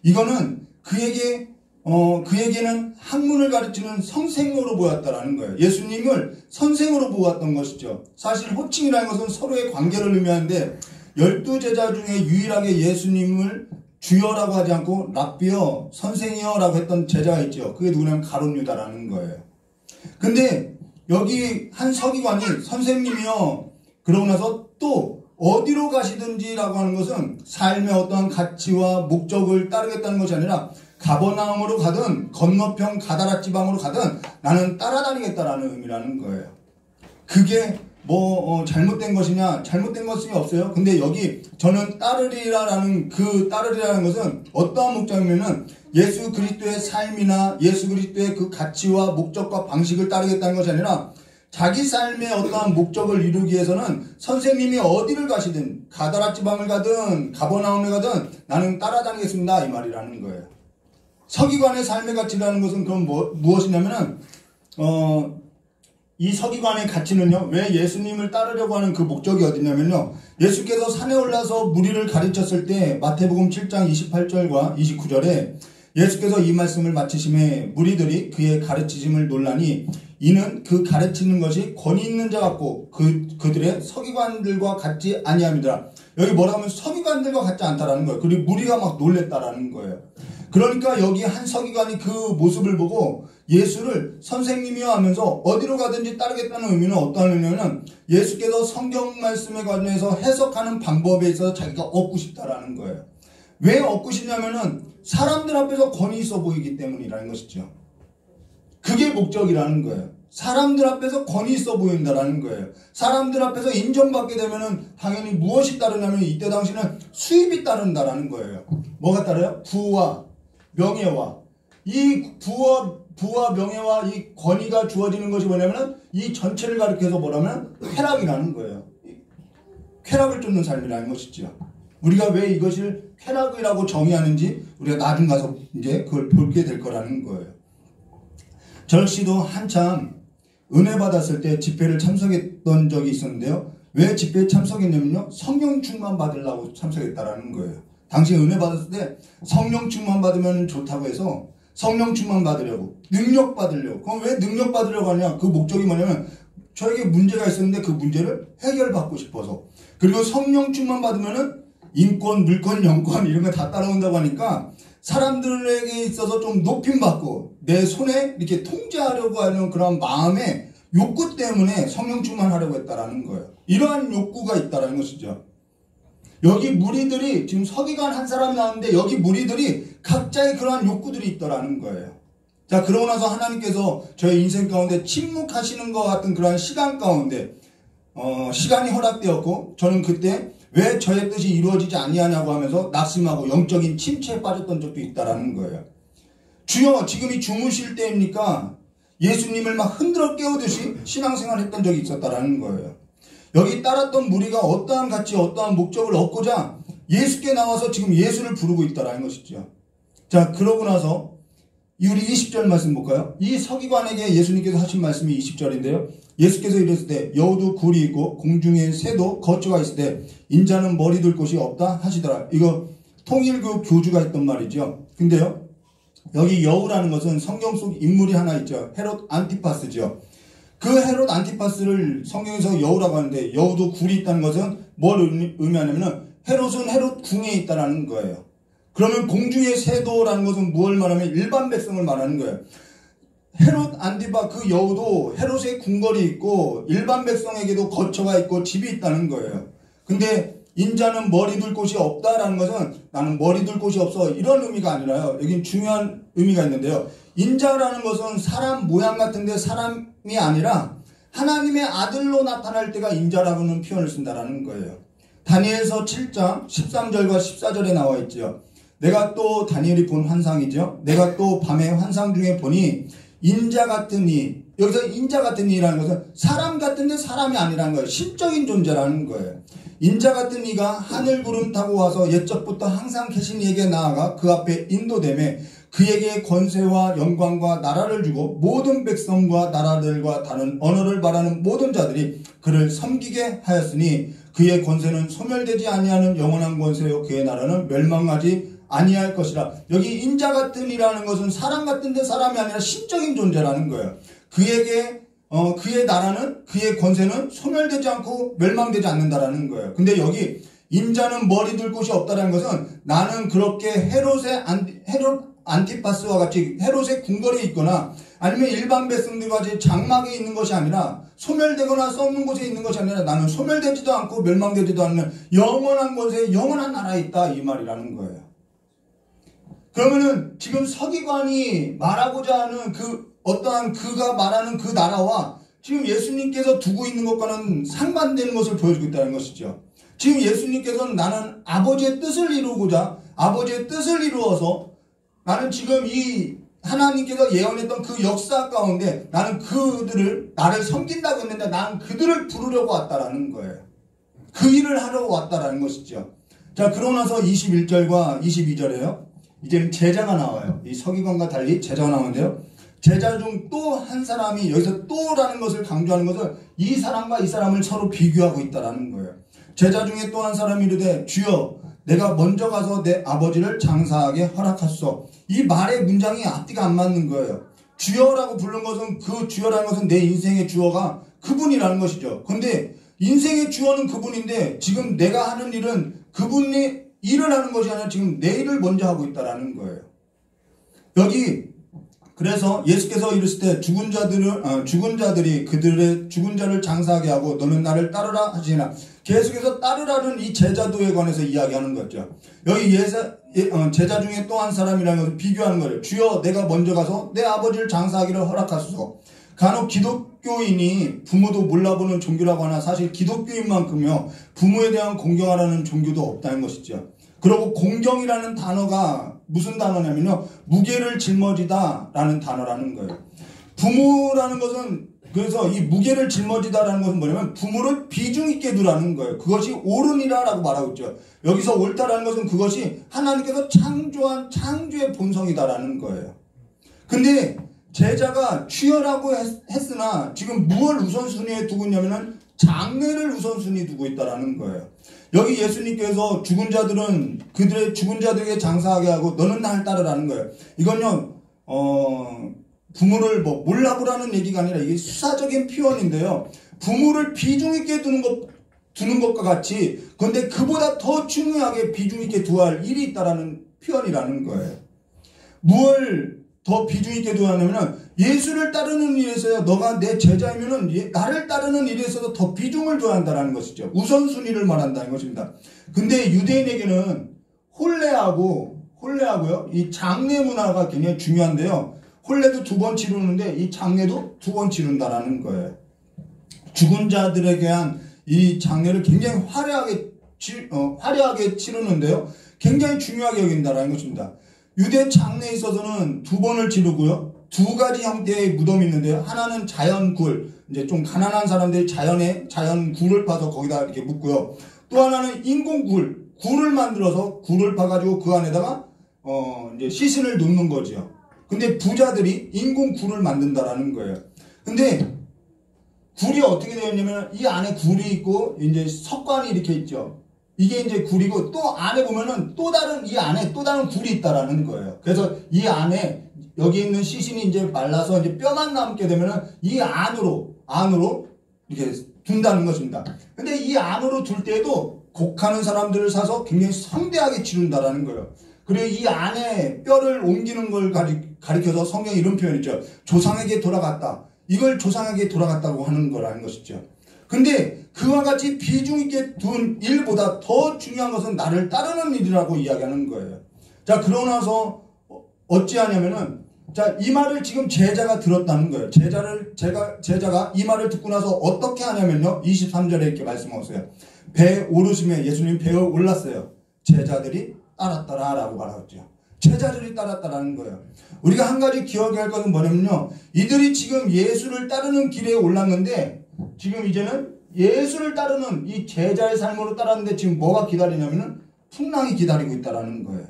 이거는 그에게는 학문을 가르치는 선생으로 보였다라는 거예요. 예수님을 선생으로 보았던 것이죠. 사실 호칭이라는 것은 서로의 관계를 의미하는데 12제자 중에 유일하게 예수님을 주여라고 하지 않고 랍비여 선생이여 라고 했던 제자가 있죠. 그게 누구냐면 가룟 유다라는 거예요. 근데 여기 한 서기관이 선생님이요 그러고 나서 또 어디로 가시든지 라고 하는 것은 삶의 어떠한 가치와 목적을 따르겠다는 것이 아니라 가버나움으로 가든 건너편 가다라 지방으로 가든 나는 따라다니겠다라는 의미라는 거예요. 그게 잘못된 것이냐? 잘못된 것이 없어요. 근데 여기 저는 따르리라라는 그 따르리라는 것은 어떠한 목적이면은 예수 그리스도의 삶이나 예수 그리스도의 그 가치와 목적과 방식을 따르겠다는 것이 아니라 자기 삶의 어떠한 목적을 이루기 위해서는 선생님이 어디를 가시든 가다라 지방을 가든 가버나움에 가든 나는 따라다니겠습니다 이 말이라는 거예요. 서기관의 삶의 가치라는 것은 그럼 무엇이냐면은 이 서기관의 가치는요, 왜 예수님을 따르려고 하는 그 목적이 어디냐면요, 예수께서 산에 올라서 무리를 가르쳤을 때 마태복음 7장 28절과 29절에 예수께서 이 말씀을 마치심에 무리들이 그의 가르치심을 놀라니 이는 그 가르치는 것이 권위 있는 자 같고 그들의 서기관들과 같지 아니함이더라. 여기 뭐라고 하면 서기관들과 같지 않다라는 거예요. 그리고 무리가 막 놀랬다라는 거예요. 그러니까 여기 한 서기관이 그 모습을 보고 예수를 선생님이여 하면서 어디로 가든지 따르겠다는 의미는 어떠한 의미냐면 예수께서 성경 말씀에 관해서 해석하는 방법에 있어서 자기가 얻고 싶다라는 거예요. 왜 얻고 싶냐면은 사람들 앞에서 권위 있어 보이기 때문이라는 것이죠. 그게 목적이라는 거예요. 사람들 앞에서 권위 있어 보인다라는 거예요. 사람들 앞에서 인정받게 되면은 당연히 무엇이 따르냐면 이때 당시는 수입이 따른다라는 거예요. 뭐가 따라요? 부와 명예와 이 부와 명예와 이 권위가 주어지는 것이 뭐냐면은 이 전체를 가리켜서 뭐라면 쾌락이라는 거예요. 쾌락을 쫓는 삶이라는 것이죠. 우리가 왜 이것을 쾌락이라고 정의하는지 우리가 나중 가서 이제 그걸 보게 될 거라는 거예요. 절씨도 한참 은혜 받았을 때 집회를 참석했던 적이 있었는데요. 왜 집회에 참석했냐면요. 성령 충만 받으려고 참석했다라는 거예요. 당시 은혜 받았을 때 성령 충만 받으면 좋다고 해서 성령 충만 받으려고 능력 받으려고. 그럼 왜 능력 받으려고 하냐? 그 목적이 뭐냐면 저에게 문제가 있었는데 그 문제를 해결받고 싶어서. 그리고 성령 충만 받으면은 인권, 물권, 영권 이런 거 다 따라온다고 하니까 사람들에게 있어서 좀 높임받고 내 손에 이렇게 통제하려고 하는 그런 마음의 욕구 때문에 성령 충만하려고 했다라는 거예요. 이러한 욕구가 있다라는 것이죠. 여기 무리들이 지금 서기관 한 사람이 나왔는데 여기 무리들이 각자의 그러한 욕구들이 있더라는 거예요. 자, 그러고 나서 하나님께서 저의 인생 가운데 침묵하시는 것 같은 그러한 시간 가운데 시간이 허락되었고 저는 그때 왜 저의 뜻이 이루어지지 아니하냐고 하면서 낙심하고 영적인 침체에 빠졌던 적도 있다라는 거예요. 주여 지금이 주무실 때입니까? 예수님을 막 흔들어 깨우듯이 신앙생활 했던 적이 있었다라는 거예요. 여기 따랐던 무리가 어떠한 가치 어떠한 목적을 얻고자 예수께 나와서 지금 예수를 부르고 있다라는 것이죠. 자, 그러고 나서 우리 20절 말씀 볼까요? 이 서기관에게 예수님께서 하신 말씀이 20절인데요. 예수께서 이랬을 때 여우도 굴이 있고 공중에 새도 거처가 있을 때 인자는 머리 둘 곳이 없다 하시더라. 이거 통일교 교주가 했던 말이죠. 근데요. 여기 여우라는 것은 성경 속 인물이 하나 있죠. 헤롯 안티파스죠. 그 헤롯 안티파스를 성경에서 여우라고 하는데 여우도 굴이 있다는 것은 뭘 의미하냐면 헤롯은 헤롯 궁에 있다는 거예요. 그러면 공중의 새도라는 것은 무엇을 말하면 일반 백성을 말하는 거예요. 헤롯 안티파 그 여우도 헤롯의 궁궐이 있고 일반 백성에게도 거처가 있고 집이 있다는 거예요. 근데 인자는 머리 둘 곳이 없다라는 것은 나는 머리 둘 곳이 없어 이런 의미가 아니라요. 여긴 중요한 의미가 있는데요. 인자라는 것은 사람 모양 같은데 사람이 아니라 하나님의 아들로 나타날 때가 인자라고는 표현을 쓴다라는 거예요. 다니엘서 7장 13절과 14절에 나와 있죠. 내가 또 다니엘이 본 환상이죠. 내가 또 밤에 환상 중에 보니 인자 같은 이, 여기서 인자 같은 이라는 것은 사람 같은데 사람이 아니라는 거예요. 신적인 존재라는 거예요. 인자 같은 이가 하늘 구름 타고 와서 옛적부터 항상 계신 이에게 나아가 그 앞에 인도되매 그에게 권세와 영광과 나라를 주고 모든 백성과 나라들과 다른 언어를 말하는 모든 자들이 그를 섬기게 하였으니 그의 권세는 소멸되지 아니하는 영원한 권세요 그의 나라는 멸망하지 아니할 것이라. 여기 인자 같은 이라는 것은 사람 같은데 사람이 아니라 신적인 존재라는 거예요. 그에게 그의 나라는 그의 권세는 소멸되지 않고 멸망되지 않는다라는 거예요. 근데 여기 인자는 머리 둘 곳이 없다라는 것은 나는 그렇게 헤롯 안티파스와 같이 헤롯의 궁궐에 있거나 아니면 일반 백성들과 같이 장막에 있는 것이 아니라 소멸되거나 썩는 곳에 있는 것이 아니라 나는 소멸되지도 않고 멸망되지도 않는 영원한 곳에 영원한 나라에 있다 이 말이라는 거예요. 그러면은 지금 서기관이 말하고자 하는 그 어떠한 그가 말하는 그 나라와 지금 예수님께서 두고 있는 것과는 상반되는 것을 보여주고 있다는 것이죠. 지금 예수님께서는 나는 아버지의 뜻을 이루고자 아버지의 뜻을 이루어서 나는 지금 이 하나님께서 예언했던 그 역사 가운데 나는 그들을 나를 섬긴다고 했는데 나는 그들을 부르려고 왔다라는 거예요. 그 일을 하려고 왔다라는 것이죠. 자, 그러고 나서 21절과 22절에요. 이제는 제자가 나와요. 이 서기관과 달리 제자가 나오는데요. 제자 중 또 한 사람이 여기서 또라는 것을 강조하는 것은 이 사람과 이 사람을 서로 비교하고 있다라는 거예요. 제자 중에 또 한 사람이 이르되 주여 내가 먼저 가서 내 아버지를 장사하게 허락하소서. 이 말의 문장이 앞뒤가 안 맞는 거예요. 주여라고 부른 것은 그 주여라는 것은 내 인생의 주어가 그분이라는 것이죠. 그런데 인생의 주어는 그분인데 지금 내가 하는 일은 그분이 일을 하는 것이 아니라 지금 내 일을 먼저 하고 있다라는 거예요. 여기 그래서 예수께서 이르실 때 죽은 자들이 그들의 죽은 자를 장사하게 하고 너는 나를 따르라 하시나, 계속해서 따르라는 이 제자도에 관해서 이야기하는 거죠. 여기 제자 중에 또 한 사람이라는 것을 비교하는 거예요. 주여 내가 먼저 가서 내 아버지를 장사하기를 허락하소서. 간혹 기독교인이 부모도 몰라보는 종교라고 하나 사실 기독교인만큼요 부모에 대한 공경하라는 종교도 없다는 것이죠. 그리고 공경이라는 단어가 무슨 단어냐면요, 무게를 짊어지다 라는 단어라는 거예요. 부모라는 것은, 그래서 이 무게를 짊어지다라는 것은 뭐냐면 부모를 비중 있게 두라는 거예요. 그것이 옳으니라 라고 말하고 있죠. 여기서 옳다라는 것은 그것이 하나님께서 창조한 창조의 본성이다라는 거예요. 근데 제자가 취하라고 했으나 지금 무엇을 우선순위에 두고 있냐면은 장래를 우선순위 두고 있다라는 거예요. 여기 예수님께서 죽은 자들은 그들의 죽은 자들에게 장사하게 하고 너는 나를 따르라는 거예요. 이건요 부모를 몰라보라는 얘기가 아니라 이게 수사적인 표현인데요. 부모를 비중 있게 두는 것과 같이, 그런데 그보다 더 중요하게 비중 있게 두어야 할 일이 있다라는 표현이라는 거예요. 무엇을 더 비중 있게 두어야 하냐면 예수를 따르는 일에서야 너가 내 제자이면은 나를 따르는 일에서도 더 비중을 둬야 한다는 것이죠. 우선순위를 말한다는 것입니다. 근데 유대인에게는 혼례하고요 이 장례 문화가 굉장히 중요한데요. 혼례도 2번 치르는데 이 장례도 2번 치른다라는 거예요. 죽은 자들에 대한 이 장례를 굉장히 화려하게 치르는데요. 굉장히 중요하게 여긴다라는 것입니다. 유대 장례에 있어서는 2번을 치르고요. 2가지 형태의 무덤이 있는데요. 하나는 자연굴, 이제 좀 가난한 사람들이 자연굴을 파서 거기다 이렇게 묻고요. 또 하나는 인공굴, 굴을 만들어서 굴을 파가지고 그 안에다가 이제 시신을 놓는 거죠. 근데 부자들이 인공굴을 만든다라는 거예요. 근데 굴이 어떻게 되어 있냐면 이 안에 굴이 있고 이제 석관이 이렇게 있죠. 이게 이제 굴이고 또 안에 보면은 이 안에 또 다른 굴이 있다라는 거예요. 그래서 이 안에 여기 있는 시신이 이제 말라서 이제 뼈만 남게 되면은 이 안으로 이렇게 둔다는 것입니다. 근데 이 안으로 둘 때에도 곡하는 사람들을 사서 굉장히 성대하게 치른다라는 거예요. 그리고 이 안에 뼈를 옮기는 걸 가리켜서 성경에 이런 표현이 있죠. 조상에게 돌아갔다. 이걸 조상에게 돌아갔다고 하는 거라는 것이죠. 근데 그와 같이 비중 있게 둔 일보다 더 중요한 것은 나를 따르는 일이라고 이야기하는 거예요. 자, 그러고 나서 어찌하냐면은, 자, 이 말을 지금 제자가 들었다는 거예요. 제자가 이 말을 듣고 나서 어떻게 하냐면요. 23절에 이렇게 말씀하셨어요. 배에 오르시면 예수님 배에 올랐어요. 제자들이 따랐더라 라고 말하죠. 제자들이 따랐다라는 거예요. 우리가 한 가지 기억해야 할 것은 뭐냐면요. 이들이 지금 예수를 따르는 길에 올랐는데 지금 이제는 예수를 따르는 이 제자의 삶으로 따랐는데 지금 뭐가 기다리냐면은 풍랑이 기다리고 있다라는 거예요.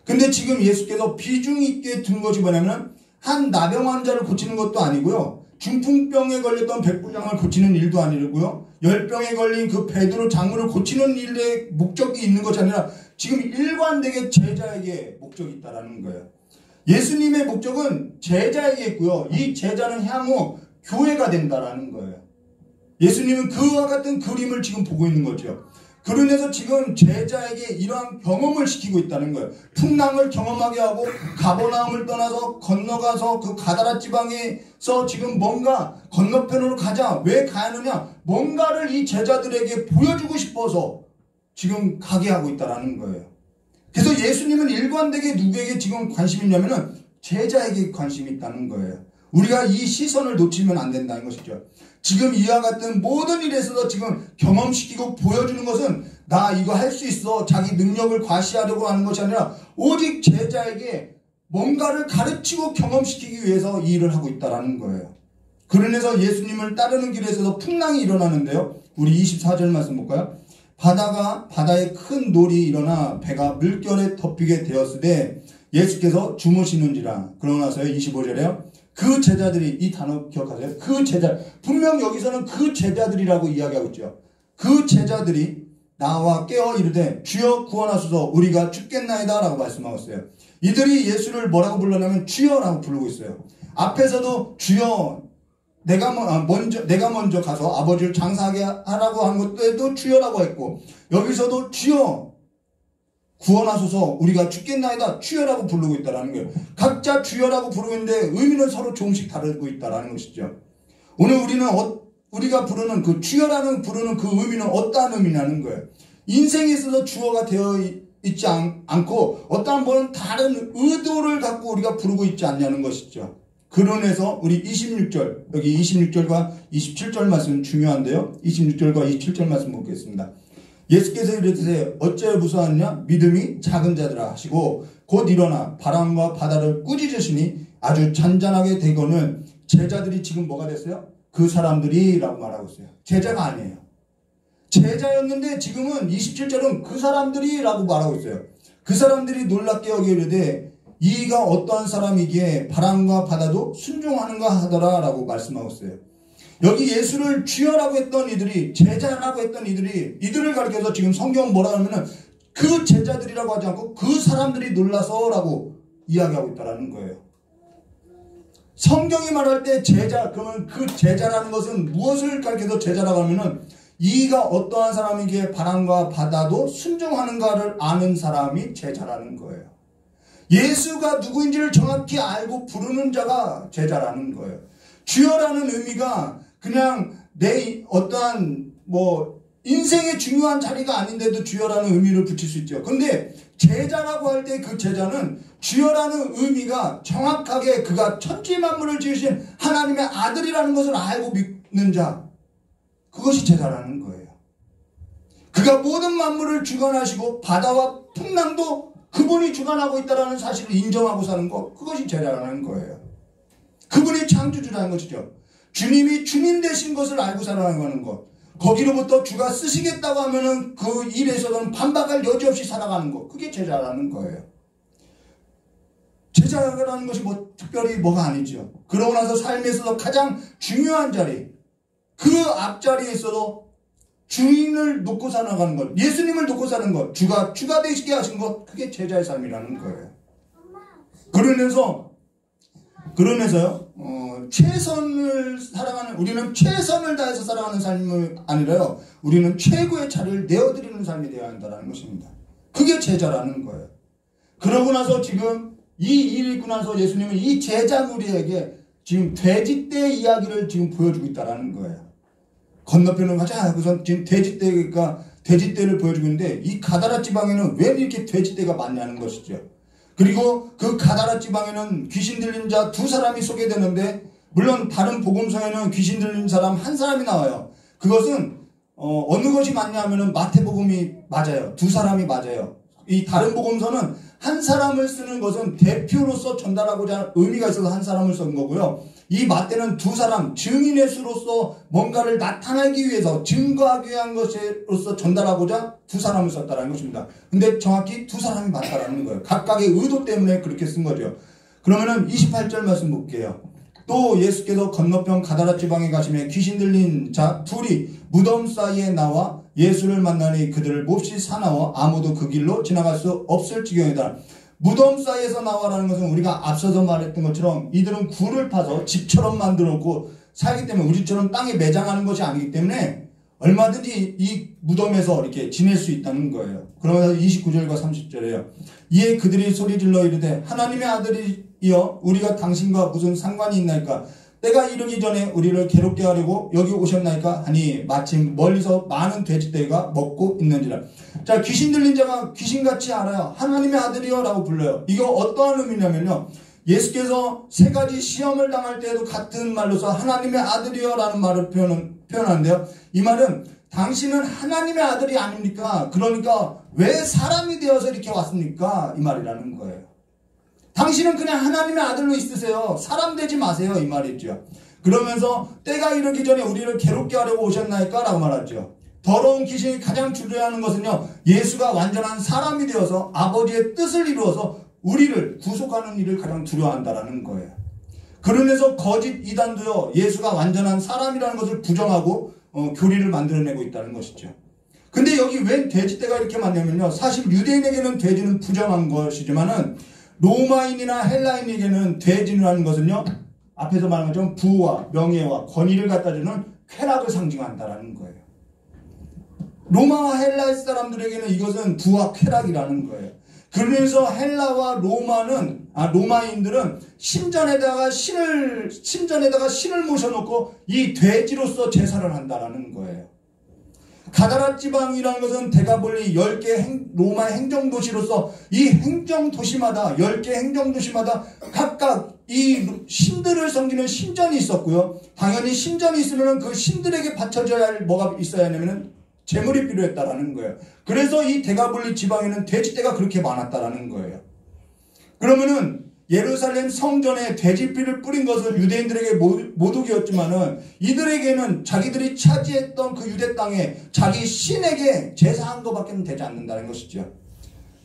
근데 지금 예수께서 비중 있게 둔 것이 뭐냐면 한 나병 환자를 고치는 것도 아니고요. 중풍병에 걸렸던 백부장을 고치는 일도 아니고요. 열병에 걸린 그 베드로 장로를 고치는 일에 목적이 있는 것이 아니라 지금 일관되게 제자에게 목적이 있다라는 거예요. 예수님의 목적은 제자에게 있고요. 이 제자는 향후 교회가 된다라는 거예요. 예수님은 그와 같은 그림을 지금 보고 있는 거죠. 그로 인해서 지금 제자에게 이러한 경험을 시키고 있다는 거예요. 풍랑을 경험하게 하고 가버나움을 떠나서 건너가서 그 가다라 지방에서 지금 뭔가 건너편으로 가자. 왜 가야 하느냐? 뭔가를 이 제자들에게 보여주고 싶어서 지금 가게 하고 있다는 거예요. 그래서 예수님은 일관되게 누구에게 지금 관심이 있냐면은 제자에게 관심이 있다는 거예요. 우리가 이 시선을 놓치면 안 된다는 것이죠. 지금 이와 같은 모든 일에서도 지금 경험시키고 보여주는 것은 나 이거 할 수 있어 자기 능력을 과시하려고 하는 것이 아니라 오직 제자에게 뭔가를 가르치고 경험시키기 위해서 이 일을 하고 있다는 거예요. 그러면서 예수님을 따르는 길에서도 풍랑이 일어나는데요. 우리 24절 말씀 볼까요? 바다에 큰 놀이 일어나 배가 물결에 덮이게 되었으되 예수께서 주무시는지라. 그러고 나서요 25절에요. 그 제자들이, 이 단어 기억하세요? 그 제자, 분명 여기서는 그 제자들이라고 이야기하고 있죠. 그 제자들이 나와 깨어 이르되 주여 구원하소서 우리가 죽겠나이다 라고 말씀하고 있어요. 이들이 예수를 뭐라고 불렀냐면 주여라고 부르고 있어요. 앞에서도 주여 내가 먼저 가서 아버지를 장사하게 하라고 한 것도 주여라고 했고, 여기서도 주여 구원하소서 우리가 죽겠나이다 주여라고 부르고 있다라는 거예요. 각자 주여라고 부르고 있는데 의미는 서로 조금씩 다르고 있다라는 것이죠. 오늘 우리가 부르는 그 주여라는 부르는 그 의미는 어떠한 의미냐는 거예요. 인생에 있어서 주어가 되어 있지 않고 어떠한 분은 다른 의도를 갖고 우리가 부르고 있지 않냐는 것이죠. 그런해서 우리 26절, 여기 26절과 27절 말씀 중요한데요. 26절과 27절 말씀 보겠습니다. 예수께서 이르시되 어찌하여 무서워하느냐? 믿음이 작은 자들아 하시고 곧 일어나 바람과 바다를 꾸짖으시니 아주 잔잔하게 되고는 제자들이 지금 뭐가 됐어요? 그 사람들이 라고 말하고 있어요. 제자가 아니에요. 제자였는데 지금은 27절은 그 사람들이 라고 말하고 있어요. 그 사람들이 놀랍게 여기려되 이가 어떠한 사람이기에 바람과 바다도 순종하는가 하더라 라고 말씀하고 있어요. 여기 예수를 주여라고 했던 이들이, 제자라고 했던 이들을 가리켜서 지금 성경은 뭐라 하면은 그 제자들이라고 하지 않고 그 사람들이 놀라서 라고 이야기하고 있다는 거예요. 성경이 말할 때 제자, 그러면 그 제자라는 것은 무엇을 가리켜서 제자라고 하면은 이가 어떠한 사람이기에 바람과 바다도 순종하는가를 아는 사람이 제자라는 거예요. 예수가 누구인지를 정확히 알고 부르는 자가 제자라는 거예요. 주여라는 의미가 그냥 내 어떠한 인생의 중요한 자리가 아닌데도 주여라는 의미를 붙일 수 있죠. 근데 제자라고 할 때 그 제자는 주여라는 의미가 정확하게 그가 천지 만물을 지으신 하나님의 아들이라는 것을 알고 믿는 자, 그것이 제자라는 거예요. 그가 모든 만물을 주관하시고 바다와 풍랑도 그분이 주관하고 있다는 사실을 인정하고 사는 것, 그것이 제자라는 거예요. 그분이 창조주라는 것이죠. 주님이 주님 되신 것을 알고 살아가는 것, 거기로부터 주가 쓰시겠다고 하면은 그 일에서는 반박할 여지 없이 살아가는 것, 그게 제자라는 거예요. 제자라는 것이 특별히 뭐가 아니죠. 그러고 나서 삶에 있어서 가장 중요한 자리, 그 앞자리에 있어도 주인을 놓고 살아가는 것, 예수님을 놓고 사는 것, 주가 되시게 하신 것, 그게 제자의 삶이라는 거예요. 그러면서요, 최선을 살아가는, 우리는 최선을 다해서 살아가는 삶이 아니라요, 우리는 최고의 자리를 내어드리는 삶이 되어야 한다는 것입니다. 그게 제자라는 거예요. 그러고 나서 지금 이 일이 있고 나서 예수님은 이 제자 무리에게 지금 돼지떼 이야기를 지금 보여주고 있다는 거예요. 건너편으로 가자. 그래서 지금 돼지떼를 보여주고 있는데, 이 가다라 지방에는 왜 이렇게 돼지떼가 많냐는 것이죠. 그리고 그 가다라 지방에는 귀신 들린 자 2사람이 소개되는데, 물론 다른 복음서에는 귀신 들린 사람 1사람이 나와요. 그것은 어느 것이 맞냐 하면은 마태복음이 맞아요. 2사람이 맞아요. 이 다른 복음서는 1사람을 쓰는 것은 대표로서 전달하고자 의미가 있어서 1사람을 쓴 거고요. 이 마태는 2사람, 증인의 수로서 뭔가를 나타내기 위해서, 증거하기 위한 것으로서 전달하고자 2사람을 썼다는 것입니다. 근데 정확히 2사람이 맞다라는 거예요. 각각의 의도 때문에 그렇게 쓴 거죠. 그러면은 28절 말씀 볼게요. 또 예수께서 건너편 가다라 지방에 가시며 귀신 들린 자 2이 무덤 사이에 나와 예수를 만나니 그들을 몹시 사나워 아무도 그 길로 지나갈 수 없을 지경이다. 무덤 사이에서 나와라는 것은 우리가 앞서서 말했던 것처럼 이들은 굴을 파서 집처럼 만들어 놓고 살기 때문에 우리처럼 땅에 매장하는 것이 아니기 때문에 얼마든지 이 무덤에서 이렇게 지낼 수 있다는 거예요. 그러면서 29절과 30절에요. 이에 그들이 소리질러 이르되 하나님의 아들이여 우리가 당신과 무슨 상관이 있나이까? 때가 이르기 전에 우리를 괴롭게 하려고 여기 오셨나이까? 하니 마침 멀리서 많은 돼지떼가 먹고 있는지라. 자, 귀신 들린 자가 귀신같이 알아요. 하나님의 아들이여 라고 불러요. 이거 어떠한 의미냐면요, 예수께서 3가지 시험을 당할 때에도 같은 말로서 하나님의 아들이여 라는 말을 표현하는데요, 이 말은 당신은 하나님의 아들이 아닙니까? 그러니까 왜 사람이 되어서 이렇게 왔습니까? 이 말이라는 거예요. 당신은 그냥 하나님의 아들로 있으세요. 사람 되지 마세요. 이 말이죠. 그러면서 때가 이르기 전에 우리를 괴롭게 하려고 오셨나이까? 라고 말하죠. 더러운 귀신이 가장 두려워하는 것은요, 예수가 완전한 사람이 되어서 아버지의 뜻을 이루어서 우리를 구속하는 일을 가장 두려워한다는 거예요. 그러면서 거짓 이단도요, 예수가 완전한 사람이라는 것을 부정하고 교리를 만들어내고 있다는 것이죠. 근데 여기 왜 돼지떼가 이렇게 많냐면요, 사실 유대인에게는 돼지는 부정한 것이지만은 로마인이나 헬라인에게는 돼지라는 것은요 앞에서 말한 것처럼 부와 명예와 권위를 갖다 주는 쾌락을 상징한다라는 거예요. 로마와 헬라 사람들에게는 이것은 부와 쾌락이라는 거예요. 그러면서 헬라와 로마인들은 신전에다가 신을 모셔놓고 이 돼지로서 제사를 한다라는 거예요. 가다라 지방이라는 것은 데가볼리 10개 로마의 행정도시로서 이 행정도시마다 10개 행정도시마다 각각 이 신들을 섬기는 신전이 있었고요. 당연히 신전이 있으면 그 신들에게 바쳐져야 할 뭐가 있어야 하냐면은 재물이 필요했다라는 거예요. 그래서 이 데가볼리 지방에는 돼지떼가 그렇게 많았다라는 거예요. 그러면은 예루살렘 성전에 돼지피를 뿌린 것은 유대인들에게 모독이었지만은 이들에게는 자기들이 차지했던 그 유대 땅에 자기 신에게 제사한 것밖에 되지 않는다는 것이죠.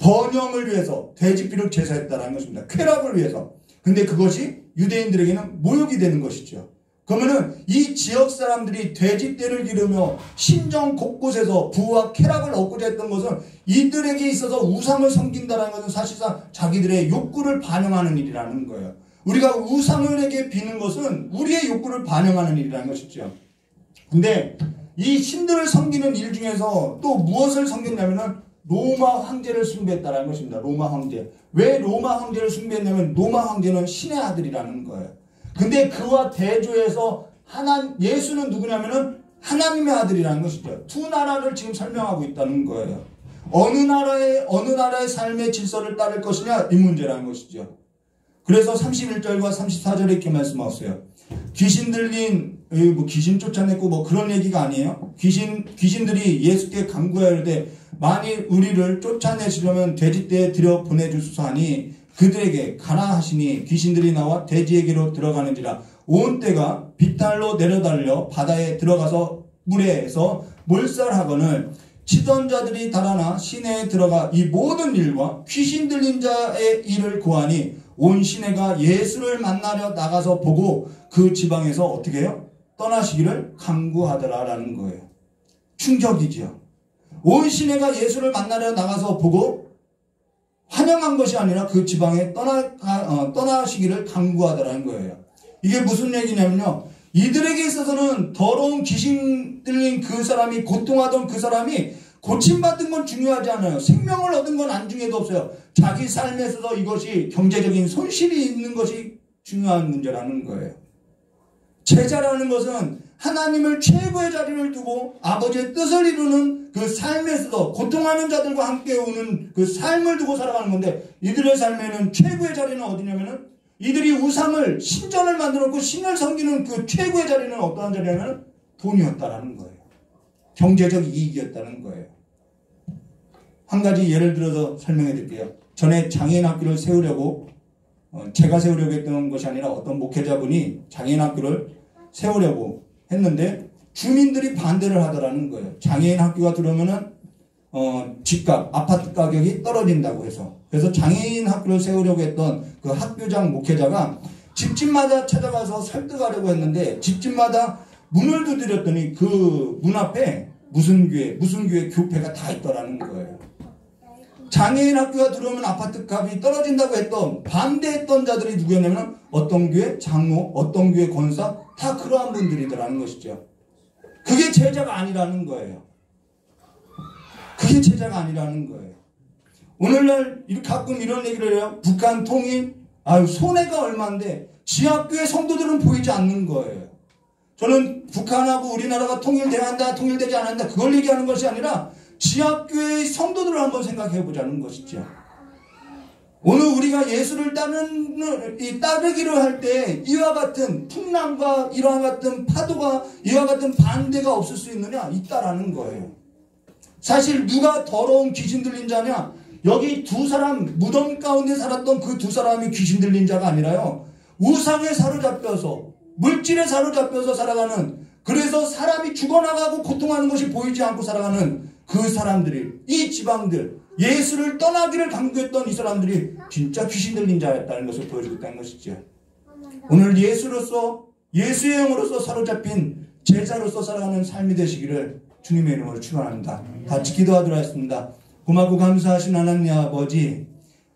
번영을 위해서 돼지피를 제사했다는 것입니다. 쾌락을 위해서. 근데 그것이 유대인들에게는 모욕이 되는 것이죠. 그러면은 이 지역 사람들이 돼지떼를 기르며 신정 곳곳에서 부와 쾌락을 얻고자 했던 것은 이들에게 있어서 우상을 섬긴다는 것은 사실상 자기들의 욕구를 반영하는 일이라는 거예요. 우리가 우상에게 비는 것은 우리의 욕구를 반영하는 일이라는 것이죠. 근데 이 신들을 섬기는 일 중에서 또 무엇을 섬겼냐면은 로마 황제를 숭배했다는 것입니다. 로마 황제. 왜 로마 황제를 숭배했냐면 로마 황제는 신의 아들이라는 거예요. 근데 그와 대조해서 예수는 누구냐면은 하나님의 아들이라는 것이죠. 두 나라를 지금 설명하고 있다는 거예요. 어느 나라의 삶의 질서를 따를 것이냐 이 문제라는 것이죠. 그래서 31절과 34절에 이렇게 말씀하셨어요. 귀신 들린 귀신 쫓아냈고 그런 얘기가 아니에요. 귀신들이 예수께 간구하여 이르되 만일 우리를 쫓아내시려면 돼지떼에 들여 보내주소서 하니 그들에게 가라 하시니 귀신들이 나와 돼지에게로 들어가는지라 온 떼가 비탈로 내려달려 바다에 들어가서 물에서 몰살하거늘 치던 자들이 달아나 시내에 들어가 이 모든 일과 귀신 들린 자의 일을 고하니 온 시내가 예수를 만나려 나가서 보고 그 지방에서 어떻게 해요? 떠나시기를 간구하더라라는 거예요. 충격이죠. 온 시내가 예수를 만나려 나가서 보고 환영한 것이 아니라 그 지방에 떠나시기를 간구하더라는 거예요. 이게 무슨 얘기냐면요. 이들에게 있어서는 더러운 귀신 들린 그 사람이 고통하던 그 사람이 고침받은 건 중요하지 않아요. 생명을 얻은 건 안중에도 없어요. 자기 삶에 있어서 이것이 경제적인 손실이 있는 것이 중요한 문제라는 거예요. 제자라는 것은 하나님을 최고의 자리를 두고 아버지의 뜻을 이루는 그 삶에 있어서 고통하는 자들과 함께 오는 그 삶을 두고 살아가는 건데 이들의 삶에는 최고의 자리는 어디냐면은 이들이 우상을 신전을 만들었고 신을 섬기는 그 최고의 자리는 어떠한 자리냐면 돈이었다라는 거예요. 경제적 이익이었다는 거예요. 한 가지 예를 들어서 설명해 드릴게요. 전에 장애인 학교를 세우려고 제가 세우려고 했던 것이 아니라 어떤 목회자분이 장애인 학교를 세우려고 했는데 주민들이 반대를 하더라는 거예요. 장애인 학교가 들어오면은 집값, 아파트 가격이 떨어진다고 해서. 그래서 장애인 학교를 세우려고 했던 그 학교장 목회자가 집집마다 찾아가서 설득하려고 했는데 집집마다 문을 두드렸더니 그 문 앞에 무슨 교회 교패가 다 있더라는 거예요. 장애인 학교가 들어오면 아파트 값이 떨어진다고 했던 반대했던 자들이 누구였냐면 어떤 교회 장로, 어떤 교회 권사 다 그러한 분들이더라는 것이죠. 그게 제자가 아니라는 거예요. 그게 제자가 아니라는 거예요. 오늘날 가끔 이런 얘기를 해요. 북한 통일, 손해가 얼마인데 지하교회 성도들은 보이지 않는 거예요. 저는 북한하고 우리나라가 통일돼야 한다, 통일되지 않는다 그걸 얘기하는 것이 아니라 지하교회의 성도들을 한번 생각해 보자는 것이죠. 오늘 우리가 예수를 따르기로 할 때 이와 같은 풍랑과 이와 같은 파도가 이와 같은 반대가 없을 수 있느냐? 있다라는 거예요. 사실 누가 더러운 귀신 들린 자냐? 여기 두 사람 무덤 가운데 살았던 그 두 사람이 귀신 들린 자가 아니라요. 우상에 사로잡혀서 물질에 사로잡혀서 살아가는 그래서 사람이 죽어나가고 고통하는 것이 보이지 않고 살아가는 그 사람들이 이 지방들 예수를 떠나기를 강구했던 이 사람들이 진짜 귀신 들린 자였다는 것을 보여주고 있다는 것이죠. 오늘 예수로서 예수의 영으로서 사로잡힌 제자로서 살아가는 삶이 되시기를 주님의 이름으로 축원합니다. 같이 기도하도록 하겠습니다. 고맙고 감사하신 하나님 아버지,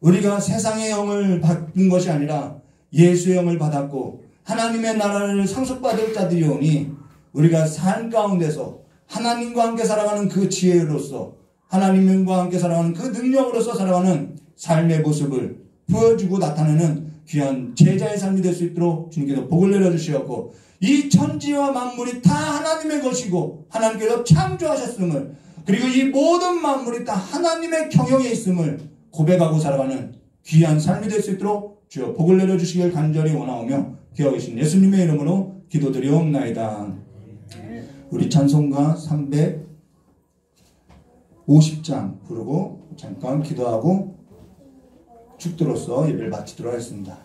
우리가 세상의 영을 받은 것이 아니라 예수의 영을 받았고 하나님의 나라를 상속받을 자들이 오니 우리가 삶 가운데서 하나님과 함께 살아가는 그 지혜로서 하나님과 함께 살아가는 그 능력으로서 살아가는 삶의 모습을 보여주고 나타내는 귀한 제자의 삶이 될 수 있도록 주님께서 복을 내려주시었고, 이 천지와 만물이 다 하나님의 것이고 하나님께서 창조하셨음을, 그리고 이 모든 만물이 다 하나님의 경영에 있음을 고백하고 살아가는 귀한 삶이 될 수 있도록 주여 복을 내려주시길 간절히 원하오며 기억하 계신 예수님의 이름으로 기도드리옵나이다. 우리 찬송가 350장 부르고 잠깐 기도하고 축도로서 예배를 마치도록 하겠습니다.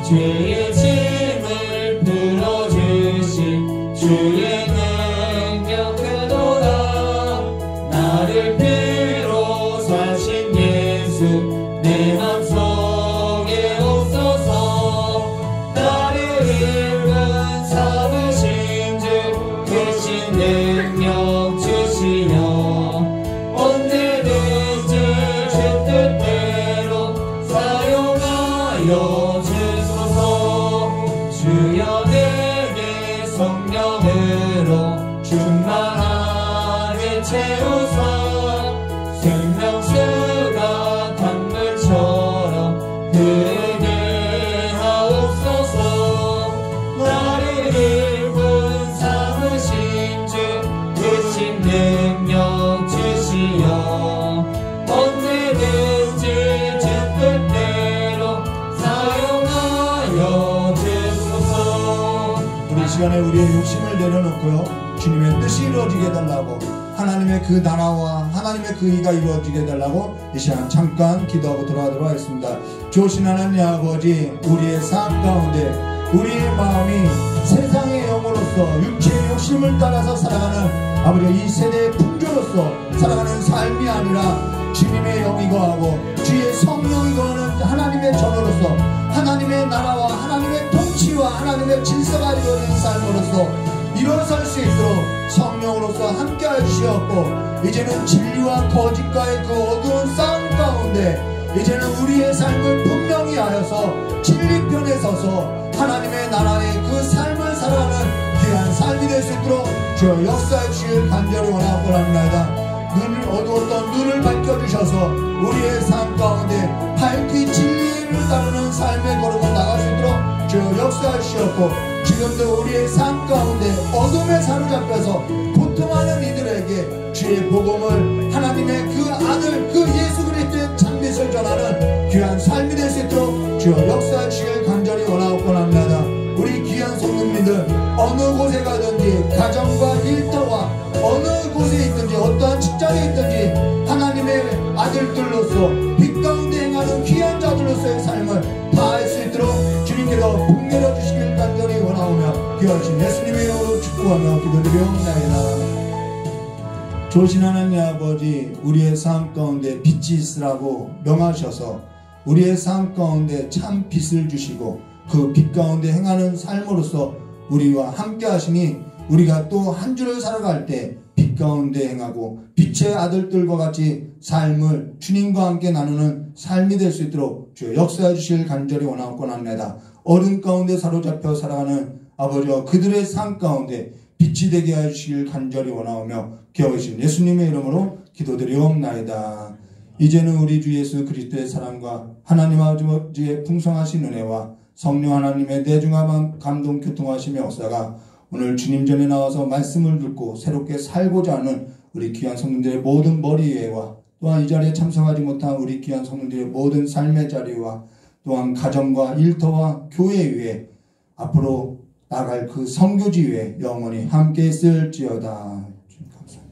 죄의 짐을 풀어주신 주의 능력 그도다. 나를 비로소 하신 예수 내 맘속에 없어서 나를 일군 삼으신 주 크신 능력 주시며 언제든지 주 뜻대로 사용하여 주여 내게 성령으로 충만하게 채우사 생명수가 강물처럼 흐르게 하옵소서. 나를 일군 삼으신 주 크신 능력 주시어 언제든지 주 뜻대로 사용하여 이 시간에 우리의 욕심을 내려놓고요, 주님의 뜻이 이루어지게 해달라고, 하나님의 그 나라와 하나님의 그 의가 이루어지게 해달라고 이 시간 잠깐 기도하고 돌아가도록 하겠습니다. 좋으신 하나님 아버지, 우리의 삶 가운데 우리의 마음이 세상의 영으로서 육체의 욕심을 따라서 살아가는 아버지 이 세대의 풍조로서 살아가는 삶이 아니라 주님의 영이 거하고 주의 성령이 거하는 하나님의 전으로서 하나님의 나라와 하나님의 통치와 하나님의 질서가 이루어진 삶으로서 일어설 수 있도록 성령으로서 함께하여 주시었고, 이제는 진리와 거짓과의 그 어두운 싸움 가운데 이제는 우리의 삶을 분명히 하여서 진리편에 서서 하나님의 나라의 그 삶을 살아가는 귀한 삶이 될 수 있도록 주여 역사해 주시길 간절히 원하고 합니다. 눈을 어두웠던 눈을 밝혀주셔서 우리의 삶 가운데 밝히 진리를 따르는 삶의 걸음을 나갈 수 있도록 주여 역사해 주셨고, 지금도 우리의 삶 가운데 어둠에 사로잡혀서 고통하는 이들에게 주의 복음을 하나님의 그 아들 그 예수 그리스도의 장밋을 전하는 귀한 삶이 될 수 있도록 주여 역사해 주시길 간절히 원하고 합니다. 우리 귀한 성도님들 어느 곳에 가든지 가정과 일터와 어느 곳에 있든지 어떠한 직장에 있든지 하나님의 아들들로서 빛 가운데 행하는 귀한 자들로서의 삶을 다할 수 있도록 주님께서 복 내려주시길 간절히 원하오며 귀하신 예수님의 이름으로 축복하며 기도드리옵나이다. 좋으신 하나님 아버지, 우리의 삶 가운데 빛이 있으라고 명하셔서 우리의 삶 가운데 참 빛을 주시고 그 빛 가운데 행하는 삶으로서 우리와 함께 하시니 우리가 또 한 주를 살아갈 때 빛 가운데 행하고 빛의 아들들과 같이 삶을 주님과 함께 나누는 삶이 될 수 있도록 주여 역사해 주실 간절히 원하옵곤 합니다. 어둠 가운데 사로잡혀 살아가는 아버지와 그들의 삶 가운데 빛이 되게 하시길 간절히 원하오며 기어오신 예수님의 이름으로 기도드리옵나이다. 이제는 우리 주 예수 그리스도의 사랑과 하나님 아버지의 풍성하신 은혜와 성령 하나님의 내중함 감동 교통하심의 역사가 오늘 주님 전에 나와서 말씀을 듣고 새롭게 살고자 하는 우리 귀한 성도들의 모든 머리 위에와 또한 이 자리에 참석하지 못한 우리 귀한 성도들의 모든 삶의 자리와 또한 가정과 일터와 교회 위에 앞으로 나갈 그 선교지 위에 영원히 함께 있을지어다. 주님 감사합니다.